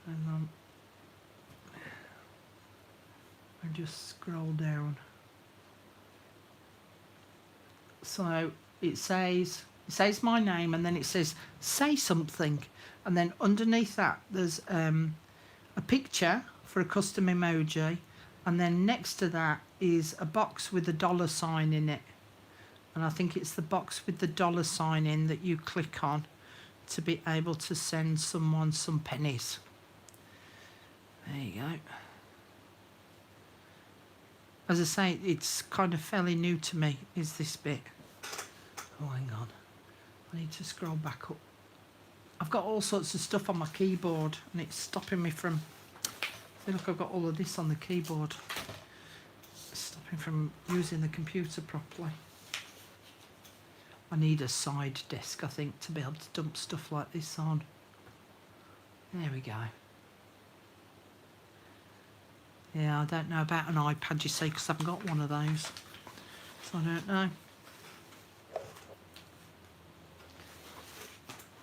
Hang on. and just scroll down. So it says my name, and then it says say something, and then underneath that there's a picture for a custom emoji, and then next to that is a box with a $sign in it, and I think it's the box with the $sign in that you click on to be able to send someone some pennies. There you go. As I say, it's kind of fairly new to me, is this bit. Oh, hang on. I need to scroll back up. I've got all sorts of stuff on my keyboard and it's stopping me from... See, look, I've got all of this on the keyboard. It's stopping from using the computer properly. I need a side desk, I think, to be able to dump stuff like this on. There we go. Yeah, I don't know about an iPad, you see, because I haven't got one of those. So I don't know.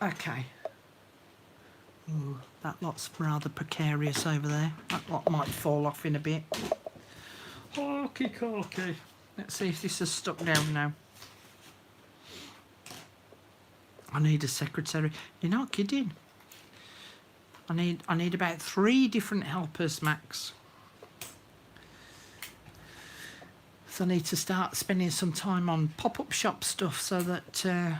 Okay. Ooh, that lot's rather precarious over there. That lot might fall off in a bit. Hokey cokey. Let's see if this is stuck down now. I need a secretary. You're not kidding. I need about 3 different helpers max. So I need to start spending some time on pop-up shop stuff so that I'm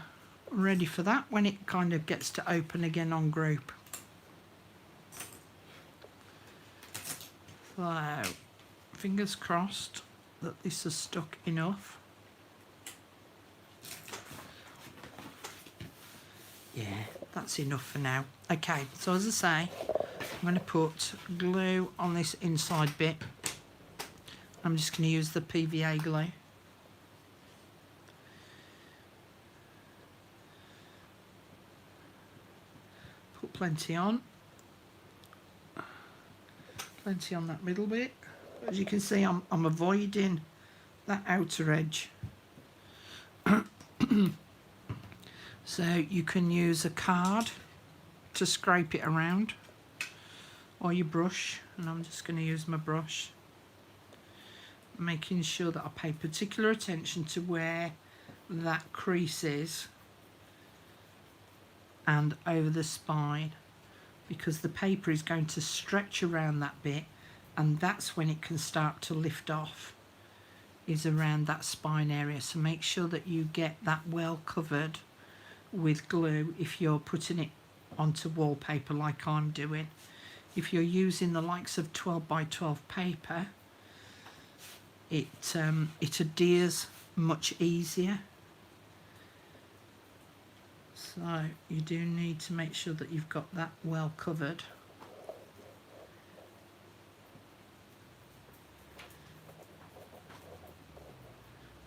ready for that when it kind of gets to open again on group. So, fingers crossed that this is stuck enough. Yeah, that's enough for now. Okay, so as I say, I'm going to put glue on this inside bit. I'm just going to use the PVA glue. Put plenty on. Plenty on that middle bit. As you can see, I'm avoiding that outer edge. So you can use a card to scrape it around, or your brush, and I'm just going to use my brush, making sure that I pay particular attention to where that crease is and over the spine, because the paper is going to stretch around that bit, and that's when it can start to lift off, is around that spine area. So make sure that you get that well covered with glue if you're putting it onto wallpaper like I'm doing. If you're using the likes of 12 by 12 paper, it adheres much easier. So you do need to make sure that you've got that well covered.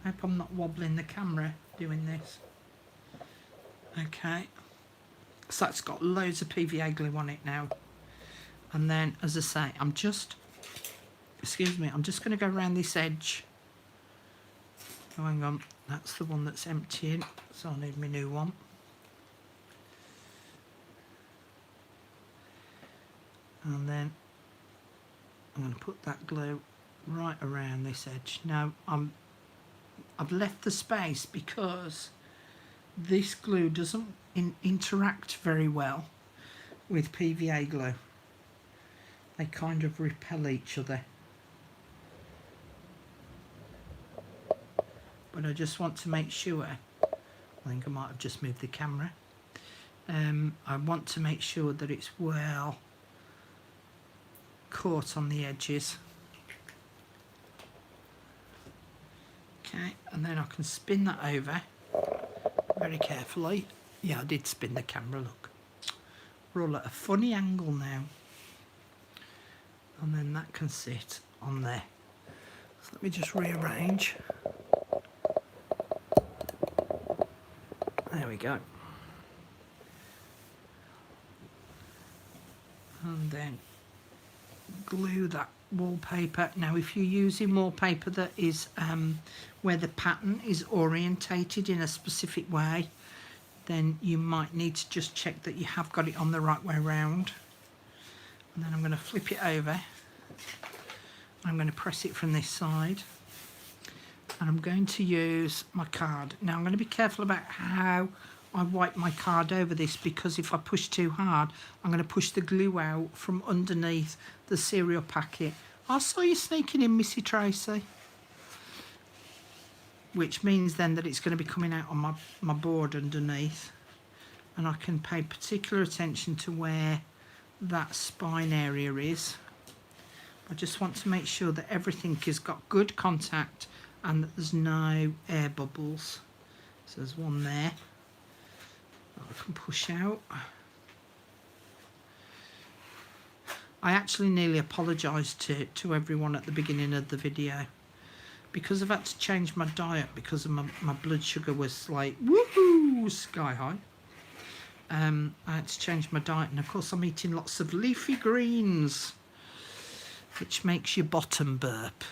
I hope I'm not wobbling the camera doing this. Okay, so it's got loads of PVA glue on it now. And then, as I say, I'm just going to go around this edge. Oh, hang on, that's the one that's emptying, so I need my new one. And then I'm going to put that glue right around this edge. Now, I've left the space because this glue doesn't interact very well with PVA glue. They kind of repel each other. But I just want to make sure, I think I might have just moved the camera. I want to make sure that it's well caught on the edges. Okay, and then I can spin that over very carefully. Yeah, I did spin the camera, look. We're all at a funny angle now. And then that can sit on there. So let me just rearrange. There we go. And then glue that wallpaper. Now if you're using wallpaper that is where the pattern is orientated in a specific way, then you might need to just check that you have got it on the right way round. And then I'm going to flip it over, I'm going to press it from this side, and I'm going to use my card. Now I'm going to be careful about how I wipe my card over this, because if I push too hard, I'm going to push the glue out from underneath the cereal packet. I saw you sneaking in, Missy Tracy. Which means then that it's going to be coming out on my board underneath, and I can pay particular attention to where that spine area is. I just want to make sure that everything has got good contact and that there's no air bubbles. So there's one there that I can push out. I actually nearly apologised to everyone at the beginning of the video, because I've had to change my diet because of my blood sugar was like woohoo sky high. I had to change my diet, and of course I'm eating lots of leafy greens, which makes your bottom burp.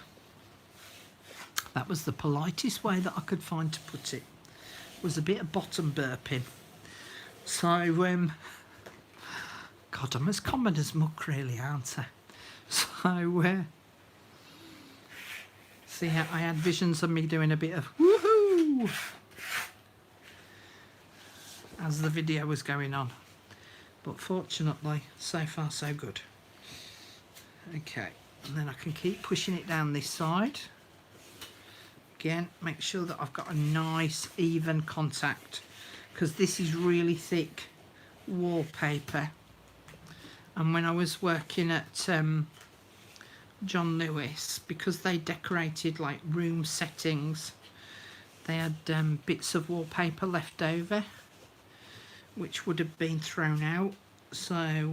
That was the politest way that I could find to put it, was a bit of bottom burping. So God, I'm as common as muck really, aren't I? So see, I had visions of me doing a bit of woohoo as the video was going on, but fortunately so far so good. Okay, and then I can keep pushing it down this side. Again, make sure that I've got a nice even contact, because this is really thick wallpaper, and when I was working at John Lewis, because they decorated like room settings, they had bits of wallpaper left over which would have been thrown out, so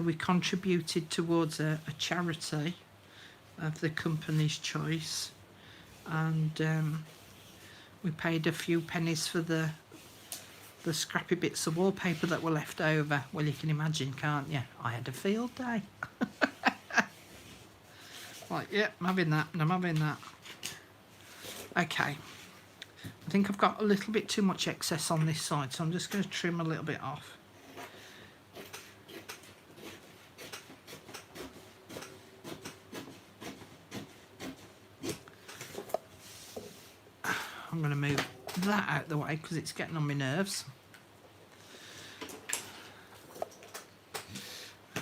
we contributed towards a charity of the company's choice, and we paid a few pennies for the scrappy bits of wallpaper that were left over. Well, you can imagine, can't you? I had a field day. Like, yeah, I'm having that, and I'm having that. Okay, I think I've got a little bit too much excess on this side, so I'm just going to trim a little bit off. I'm going to move that out of the way because it's getting on my nerves.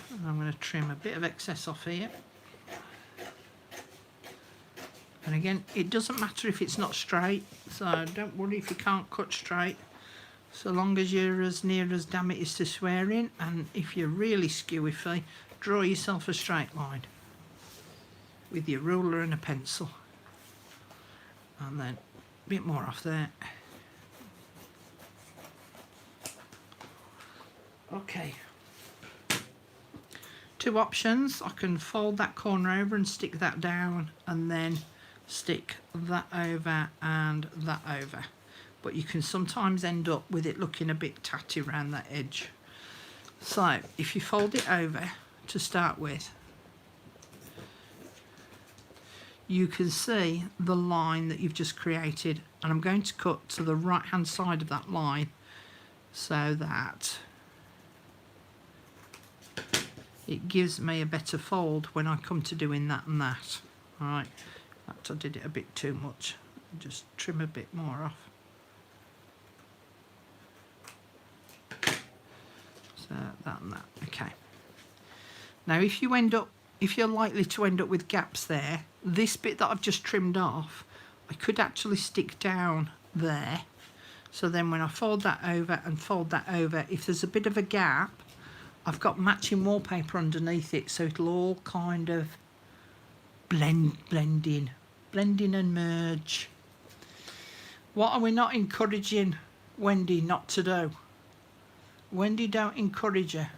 And I'm going to trim a bit of excess off here. And again, it doesn't matter if it's not straight, so don't worry if you can't cut straight, so long as you're as near as damn it is to swearing. And if you're really skewy, draw yourself a straight line with your ruler and a pencil, and then a bit more off there. Okay, two options. I can fold that corner over and stick that down, and then stick that over and that over, but you can sometimes end up with it looking a bit tatty around that edge. So if you fold it over to start with, you can see the line that you've just created, and I'm going to cut to the right hand side of that line so that it gives me a better fold when I come to doing that and that. All right, I did it a bit too much. Just trim a bit more off. So that and that. Okay. Now if you're likely to end up with gaps there, this bit that I've just trimmed off, I could actually stick down there. So then when I fold that over and fold that over, if there's a bit of a gap, I've got matching wallpaper underneath it, so it'll all kind of blend in and merge. What are we not encouraging Wendy not to do? Wendy, don't encourage her.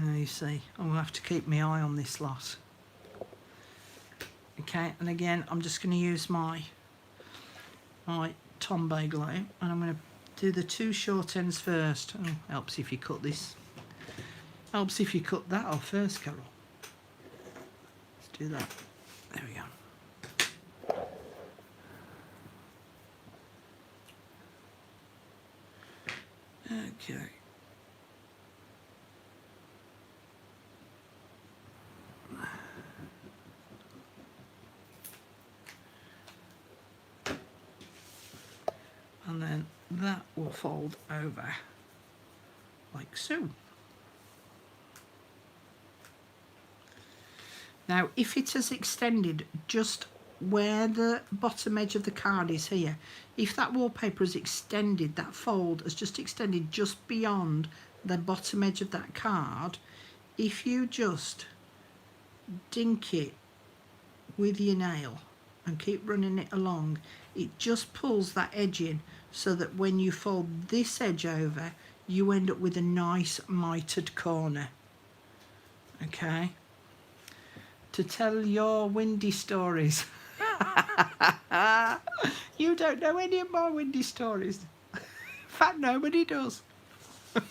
You see, I'll have to keep my eye on this lot. Okay, and again, I'm just going to use my Tombow glue, and I'm going to do the two short ends first. Oh, helps if you cut this. Helps if you cut that off first, Carol. Let's do that. There we go. Okay. will fold over like so. Now, if it has extended just where the bottom edge of the card is here, if that wallpaper has extended, that fold has just extended just beyond the bottom edge of that card, if you just dink it with your nail and keep running it along, it just pulls that edge in so that when you fold this edge over, you end up with a nice mitered corner. Okay? To tell your windy stories. You don't know any of my windy stories. In fact, nobody does. Don't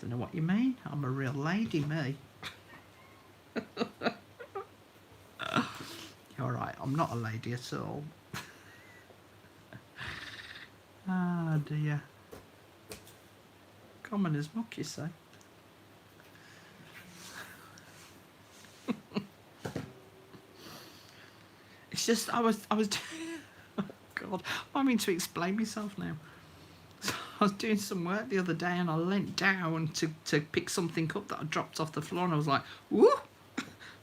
know what you mean. I'm a real lady, me. You're right, I'm not a lady at all. Ah, dear. Common as muck, you say. It's just, I was oh God, I mean to explain myself now. So I was doing some work the other day and I leant down to pick something up that I dropped off the floor, and I was like, whoo,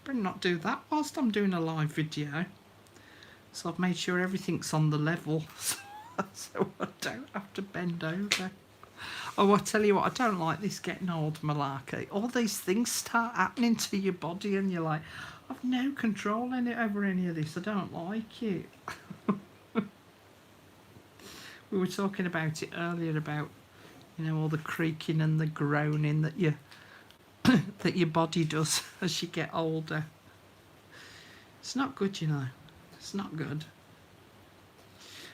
better not do that whilst I'm doing a live video. So I've made sure everything's on the level so I don't have to bend over. Oh, I tell you what, I don't like this getting old malarkey. All these things start happening to your body and you're like, I've no control over any of this. I don't like it. We were talking about it earlier about, you know, all the creaking and the groaning that that your body does as you get older. It's not good, you know. It's not good.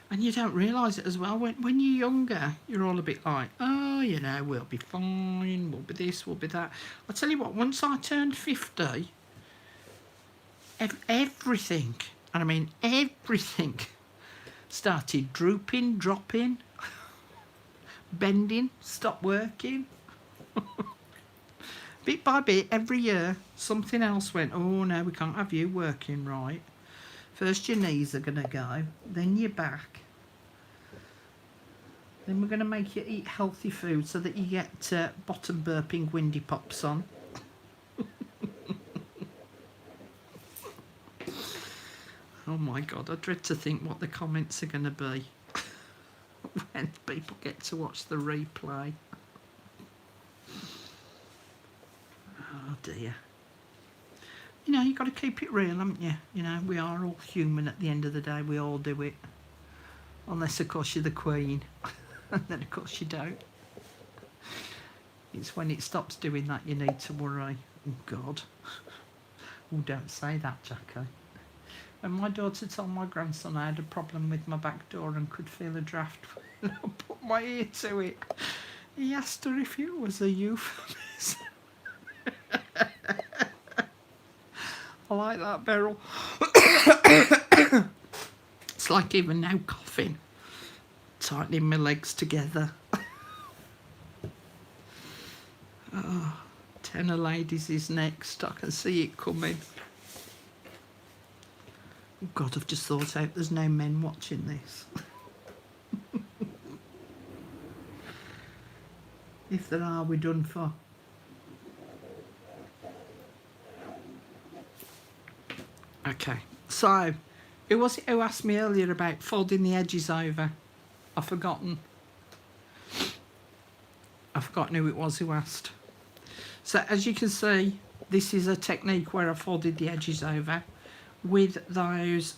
And you don't realise it as well. When you're younger, you're all a bit like, oh, you know, we'll be fine, we'll be this, we'll be that. I'll tell you what, once I turned 50, everything, and I mean everything, started drooping, dropping, bending, stopped working. Bit by bit, every year, something else went, oh no, we can't have you working right. First your knees are going to go, then your back. Then we're going to make you eat healthy food so that you get bottom burping windy pops on. Oh my God, I dread to think what the comments are going to be when people get to watch the replay. Oh dear. You know, you've got to keep it real, haven't you? You know, we are all human at the end of the day. We all do it. Unless, of course, you're the Queen. And then, of course, you don't. It's when it stops doing that you need to worry. Oh, God. Oh, don't say that, Jacko. When my daughter told my grandson I had a problem with my back door and could feel a draft when I put my ear to it, he asked her if it was a euphemism. I like that, Beryl. It's like even now coughing, tightening my legs together. Oh, Tenor Ladies is next. I can see it coming. Oh God, I've just thought out there's no men watching this. If there are, we're done for. Okay, so who was it who asked me earlier about folding the edges over? I've forgotten who it was who asked. So as you can see, this is a technique where I folded the edges over with those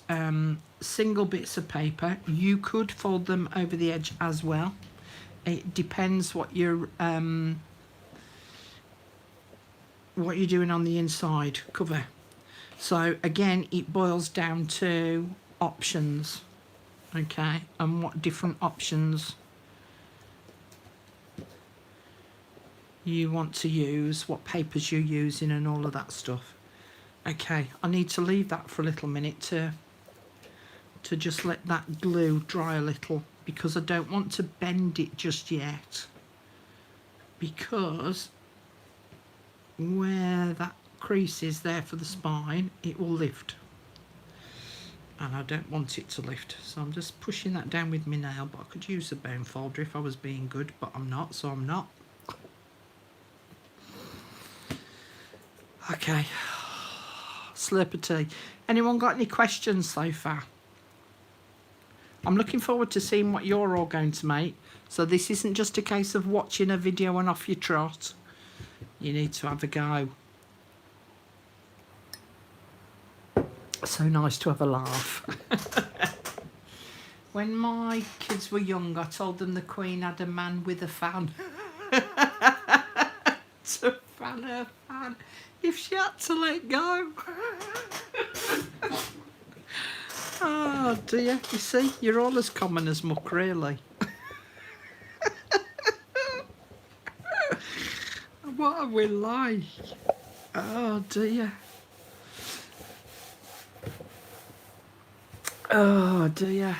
single bits of paper. You could fold them over the edge as well. It depends what you're doing on the inside cover. So again, it boils down to options, okay, and what different options you want to use, what papers you're using and all of that stuff. Okay, I need to leave that for a little minute to just let that glue dry a little, because I don't want to bend it just yet, because where that crease is there for the spine, it will lift. and I don't want it to lift, so I'm just pushing that down with my nail. But I could use a bone folder if I was being good, but I'm not, so I'm not. Okay, slurp of tea. Anyone got any questions so far? I'm looking forward to seeing what you're all going to make. So this isn't just a case of watching a video and off you trot. You need to have a go. So nice to have a laugh. When my kids were young, I told them the Queen had a man with a fan. To fan her fan if she had to let go. Oh dear, you see, you're all as common as muck, really. What are we like? Oh dear. Oh dear.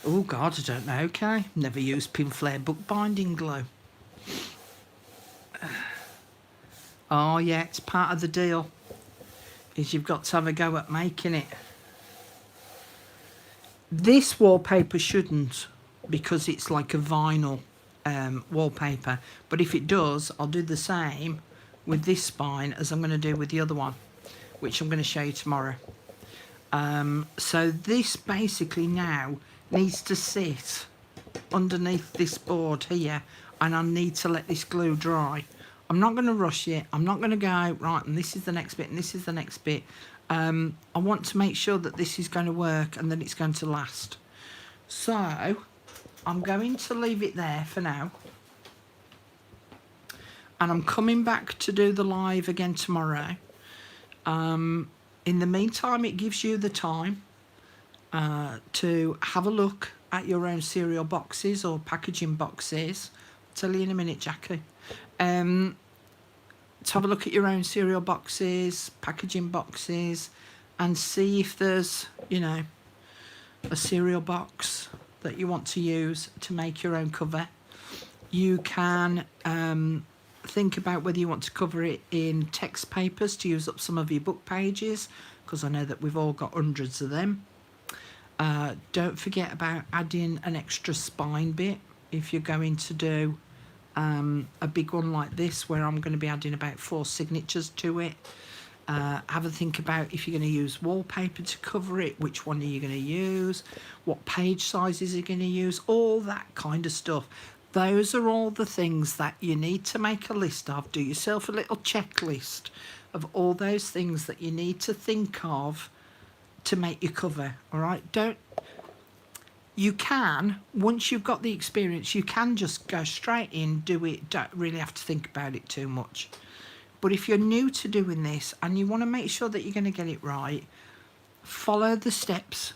Oh God, I don't know, okay. Never used pin flare bookbinding glue. Oh yeah, it's part of the deal. Is you've got to have a go at making it. This wallpaper shouldn't, because it's like a vinyl wallpaper. But if it does, I'll do the same with this spine as I'm going to do with the other one, which I'm going to show you tomorrow. So this basically now needs to sit underneath this board here, and I need to let this glue dry. I'm not going to rush it. I'm not going to go, right, and this is the next bit, and this is the next bit. I want to make sure that this is going to work and that it's going to last. So I'm going to leave it there for now. And I'm coming back to do the live again tomorrow. In the meantime, it gives you the time to have a look at your own cereal boxes or packaging boxes. I'll tell you in a minute, Jackie. To have a look at your own cereal boxes, packaging boxes, and see if there's, you know, a cereal box that you want to use to make your own cover. You can think about whether you want to cover it in text papers to use up some of your book pages, because I know that we've all got hundreds of them. Don't forget about adding an extra spine bit if you're going to do a big one like this, where I'm going to be adding about 4 signatures to it. Have a think about if you're going to use wallpaper to cover it, which one are you going to use, what page sizes you're going to use, all that kind of stuff. Those are all the things that you need to make a list of. Do yourself a little checklist of all those things that you need to think of to make your cover. All right, you can, once you've got the experience, you can just go straight in, do it, don't really have to think about it too much. But if you're new to doing this and you want to make sure that you're going to get it right, follow the steps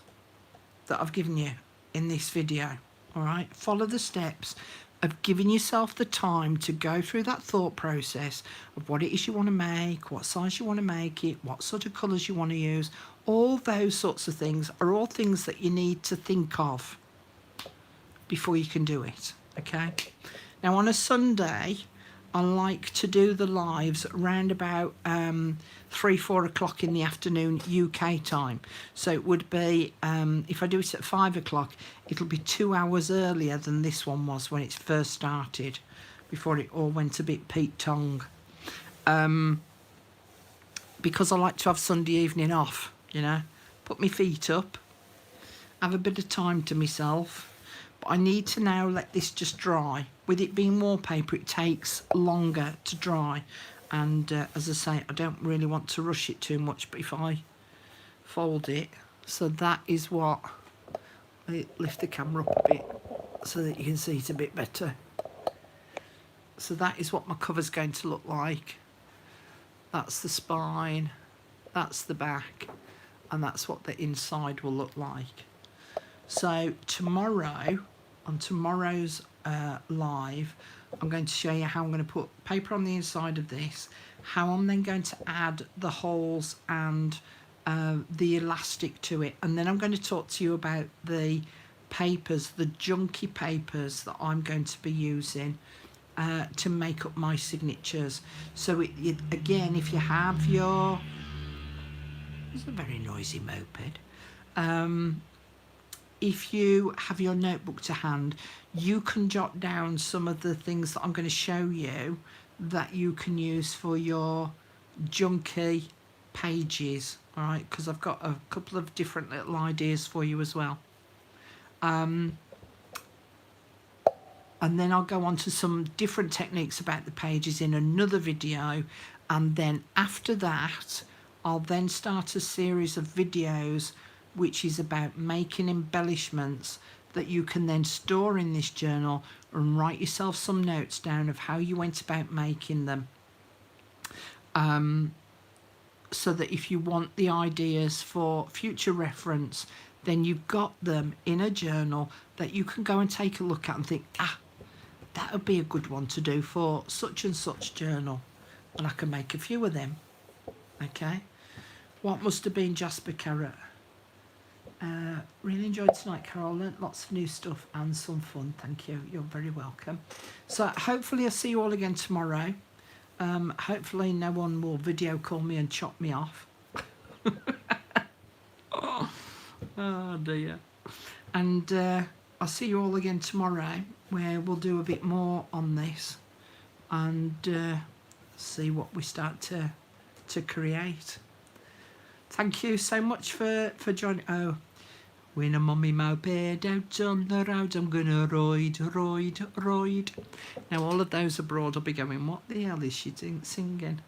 that I've given you in this video. All right, follow the steps of giving yourself the time to go through that thought process of what it is you want to make, what size you want to make it, what sort of colours you want to use. All those sorts of things are all things that you need to think of before you can do it, okay? Now on a Sunday, I like to do the lives around about 3-4 o'clock in the afternoon UK time. So it would be, if I do it at 5 o'clock, it'll be 2 hours earlier than this one was when it first started, before it all went a bit Pete Tong. Because I like to have Sunday evening off, you know, put my feet up, have a bit of time to myself. But I need to now let this just dry. With it being wallpaper, it takes longer to dry. And as I say, I don't really want to rush it too much. But if I fold it, so that is what, I lift the camera up a bit so that you can see it a bit better. So that is what my cover's going to look like. That's the spine, that's the back, and that's what the inside will look like. So tomorrow, on tomorrow's live, I'm going to show you how I'm going to put paper on the inside of this, how I'm then going to add the holes and the elastic to it, and then I'm going to talk to you about the papers, the junky papers that I'm going to be using to make up my signatures. So again, if you have your, it's a very noisy moped. if you have your notebook to hand, you can jot down some of the things that I'm going to show you that you can use for your junky pages, all right? Because I've got a couple of different little ideas for you as well. And then I'll go on to some different techniques about the pages in another video, and then after that I'll then start a series of videos which is about making embellishments that you can then store in this journal and write yourself some notes down of how you went about making them, so that if you want the ideas for future reference, then you've got them in a journal that you can go and take a look at and think, that would be a good one to do for such and such journal, and I can make a few of them. Okay, what must have been Jasper Carrot? Really enjoyed tonight, Carol. Learnt lots of new stuff and some fun. Thank you. You're very welcome. So hopefully I'll see you all again tomorrow. Hopefully no one will video call me and chop me off. Oh dear. And I'll see you all again tomorrow, where we'll do a bit more on this and see what we start to create. Thank you so much for joining. Oh, when a mummy moped out on the road, I'm gonna ride. Now all of those abroad will be going, what the hell is she singing?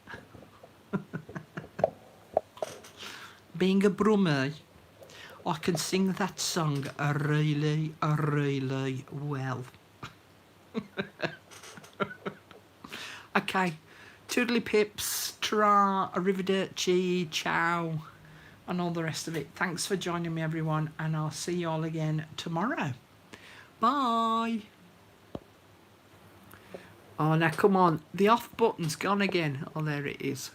Being a brummie, I can sing that song really well. Okay, toodly pips, ta-ra, arrivederci, ciao, and all the rest of it. Thanks for joining me, everyone, and I'll see you all again tomorrow. Bye. Oh, now come on, the off button's gone again. Oh, there it is.